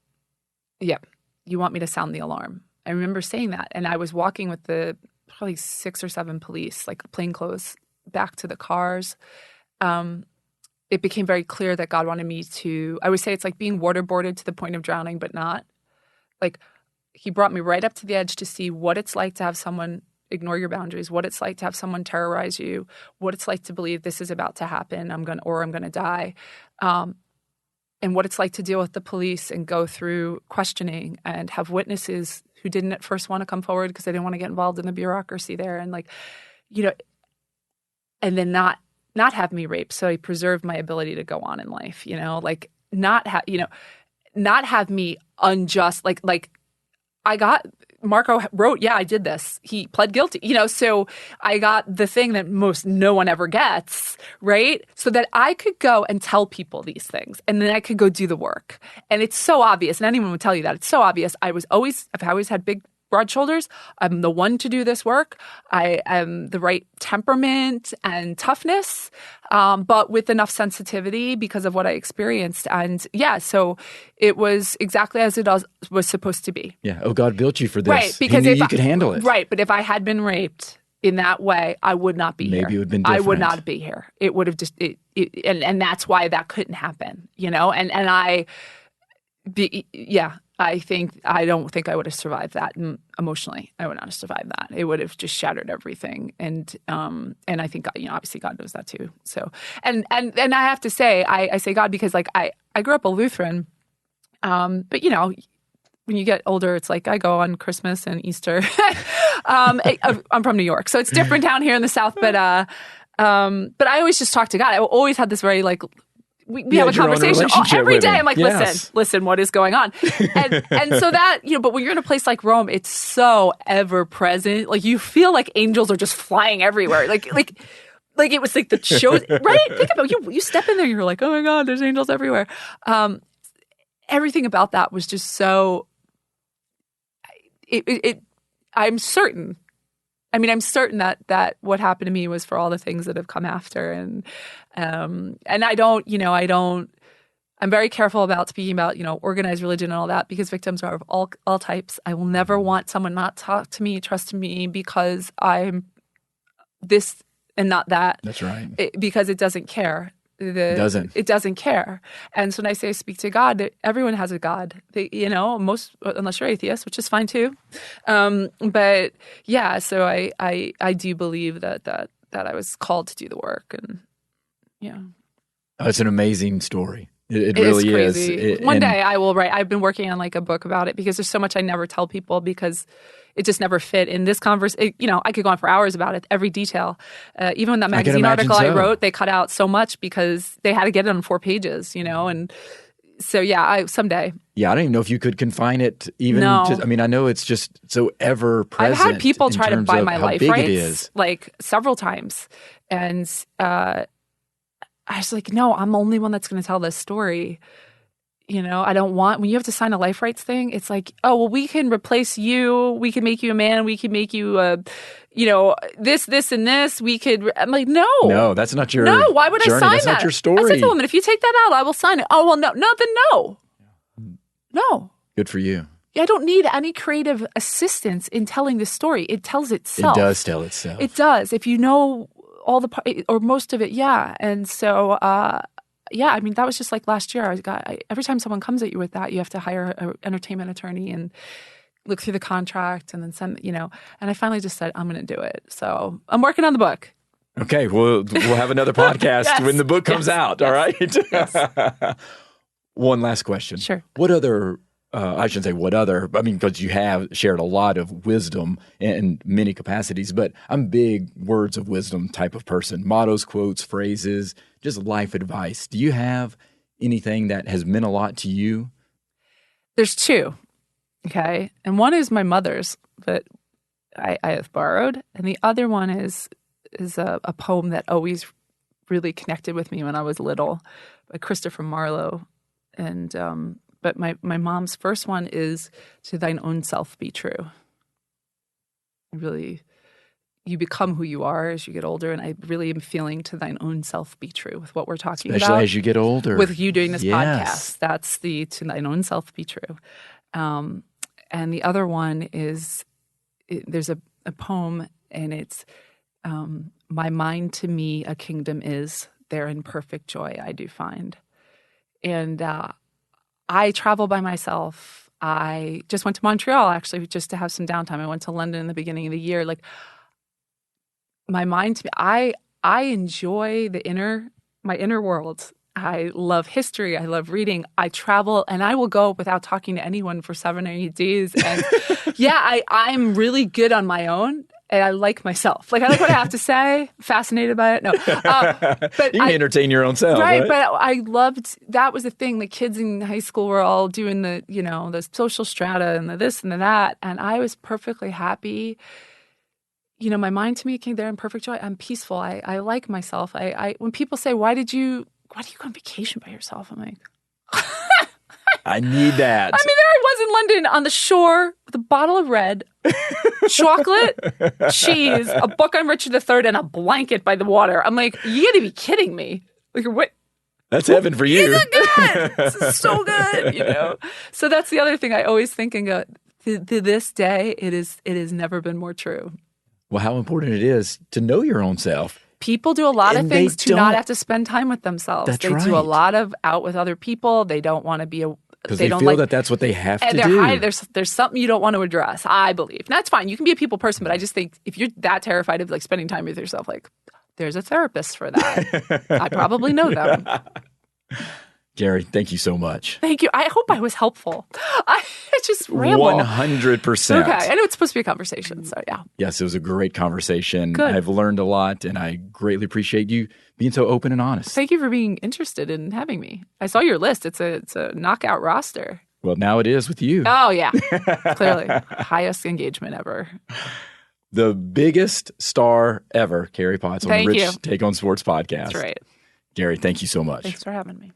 B: Yep. You want me to sound the alarm. I remember saying that. And I was walking with the probably 6 or 7 police, like plainclothes, back to the cars. It became very clear that God wanted me to, I would say it's like being waterboarded to the point of drowning, but not. Like he brought me right up to the edge to see what it's like to have someone ignore your boundaries, what it's like to have someone terrorize you, what it's like to believe this is about to happen, I'm going to die, and what it's like to deal with the police and go through questioning and have witnesses who didn't at first want to come forward because they didn't want to get involved in the bureaucracy there, and and then not have me raped. So he preserved my ability to go on in life, not have me unjust, like I got. Marco wrote, yeah, I did this. He pled guilty, so I got the thing that no one ever gets, right? So that I could go and tell people these things, and then I could go do the work. And it's so obvious, and anyone would tell you that. It's so obvious. I've always had big, broad shoulders. I'm the one to do this work. I am the right temperament and toughness, but with enough sensitivity because of what I experienced. And so it was exactly as it was supposed to be.
A: Yeah. Oh, God built you for this.
B: Right. Because
A: He knew you could handle it.
B: Right. But if I had been raped, in that way, I would not be here.
A: Maybe it would have been different.
B: I would not be here. It would have just and that's why that couldn't happen, and I don't think I would have survived that emotionally. I would not have survived that. It would have just shattered everything. And I think, obviously God knows that too. So, and I have to say, I say God because like I grew up a Lutheran, but when you get older, it's like I go on Christmas and Easter. I'm from New York, so it's different down here in the South. But I always just talk to God. I always had this very like we have a conversation every day. I'm like, listen, what is going on? And so that but when you're in a place like Rome, it's so ever present. Like you feel like angels are just flying everywhere. Like it was like the show, right? Think about you step in there, you're like, oh my God, there's angels everywhere. Everything about that was just so. I'm certain that what happened to me was for all the things that have come after, and I don't. I'm very careful about speaking about organized religion and all that because victims are of all types. I will never want someone not talk to me, trust me because I'm this and not that.
A: That's right.
B: Because it doesn't care. It doesn't care. And so when I say speak to God, everyone has a God. Most, unless you're atheist, which is fine too. But yeah, so I do believe that I was called to do the work, and
A: it's an amazing story. It really is.
B: One day I will write. I've been working on like a book about it because there's so much I never tell people because it just never fit in this conversation. I could go on for hours about it, every detail. Even that magazine article I wrote, they cut out so much because they had to get it on 4 pages, and so yeah, someday.
A: Yeah, I don't even know if you could confine it even to, I know it's just so ever present.
B: I've had people try to buy my life rights like several times. And I was like, no, I'm the only one that's going to tell this story. I don't want, when you have to sign a life rights thing, it's like, oh, well, we can replace you. We can make you a man. We can make you, this, and this. We could, I'm like, no.
A: No, that's not your
B: No, why would
A: journey.
B: I sign
A: that's
B: that?
A: Not your story.
B: I said to the woman, if you take that out, I will sign it. Oh, well, no, then no. No.
A: Good for you.
B: I don't need any creative assistance in telling the story. It tells itself.
A: It does tell itself.
B: It does. If you know all the or most of it, yeah. And so, that was just like last year. Every time someone comes at you with that, you have to hire an entertainment attorney and look through the contract and then send, and I finally just said, I'm going to do it. So I'm working on the book.
A: Okay. We'll have another podcast when the book comes out.
B: Yes.
A: All right.
B: Yes.
A: One last question.
B: Sure.
A: What other, I shouldn't say what other, because you have shared a lot of wisdom in many capacities, but I'm a big words of wisdom type of person. Mottos, quotes, phrases, just life advice. Do you have anything that has meant a lot to you?
B: There's 2, okay? And one is my mother's that I have borrowed, and the other one is a poem that always really connected with me when I was little by Christopher Marlowe. And but my mom's first one is to thine own self be true. Really, you become who you are as you get older, and I really am feeling to thine own self be true with what we're talking about.
A: Especially as you get older.
B: With you doing this podcast, that's the to thine own self be true. And the other one is, there's a poem, and it's, my mind to me a kingdom is, there in perfect joy I do find. And I travel by myself. I just went to Montreal, actually, just to have some downtime. I went to London in the beginning of the year. Like, my mind to me, I enjoy my inner world. I love history. I love reading. I travel, and I will go without talking to anyone for 7 or 8 days. And I'm really good on my own. And I like myself. Like, I like what I have to say. Fascinated by it. No. But
A: you can entertain your own self.
B: Right. But I loved, that was the thing. The kids in high school were all doing the social strata and the this and the that. And I was perfectly happy. My mind to me came there in perfect joy. I'm peaceful. I like myself. When people say, why do you go on vacation by yourself? I'm like,
A: I need that.
B: I mean, there I was in London on the shore with a bottle of red, chocolate, cheese, a book on Richard III, and a blanket by the water. I'm like, you got to be kidding me. Like, what?
A: That's heaven for you.
B: Isn't good? This is so good, So that's the other thing I always think and go, to this day, it has never been more true.
A: well, how important it is to know your own self.
B: People do a lot of things to not have to spend time with themselves.
A: That's
B: they do a lot of out with other people. They don't want to be
A: because they feel that that's what they have to do.
B: There's something you don't want to address, I believe. And that's fine. You can be a people person, but I just think if you're that terrified of like spending time with yourself, like there's a therapist for that. I probably know them.
A: Keri, thank you so much.
B: Thank you. I hope I was helpful. I just ramble.
A: 100%.
B: Okay. I know it's supposed to be a conversation, so yeah.
A: Yes, it was a great conversation.
B: Good.
A: I've learned a lot, and I greatly appreciate you being so open and honest.
B: Thank you for being interested in having me. I saw your list. It's a knockout roster.
A: Well, now it is with you.
B: Oh, yeah. Clearly. Highest engagement ever.
A: The biggest star ever, Keri Potts on the
B: Thank
A: Rich
B: you.
A: Take on Sports podcast.
B: That's right.
A: Keri, thank you so much.
B: Thanks for having me.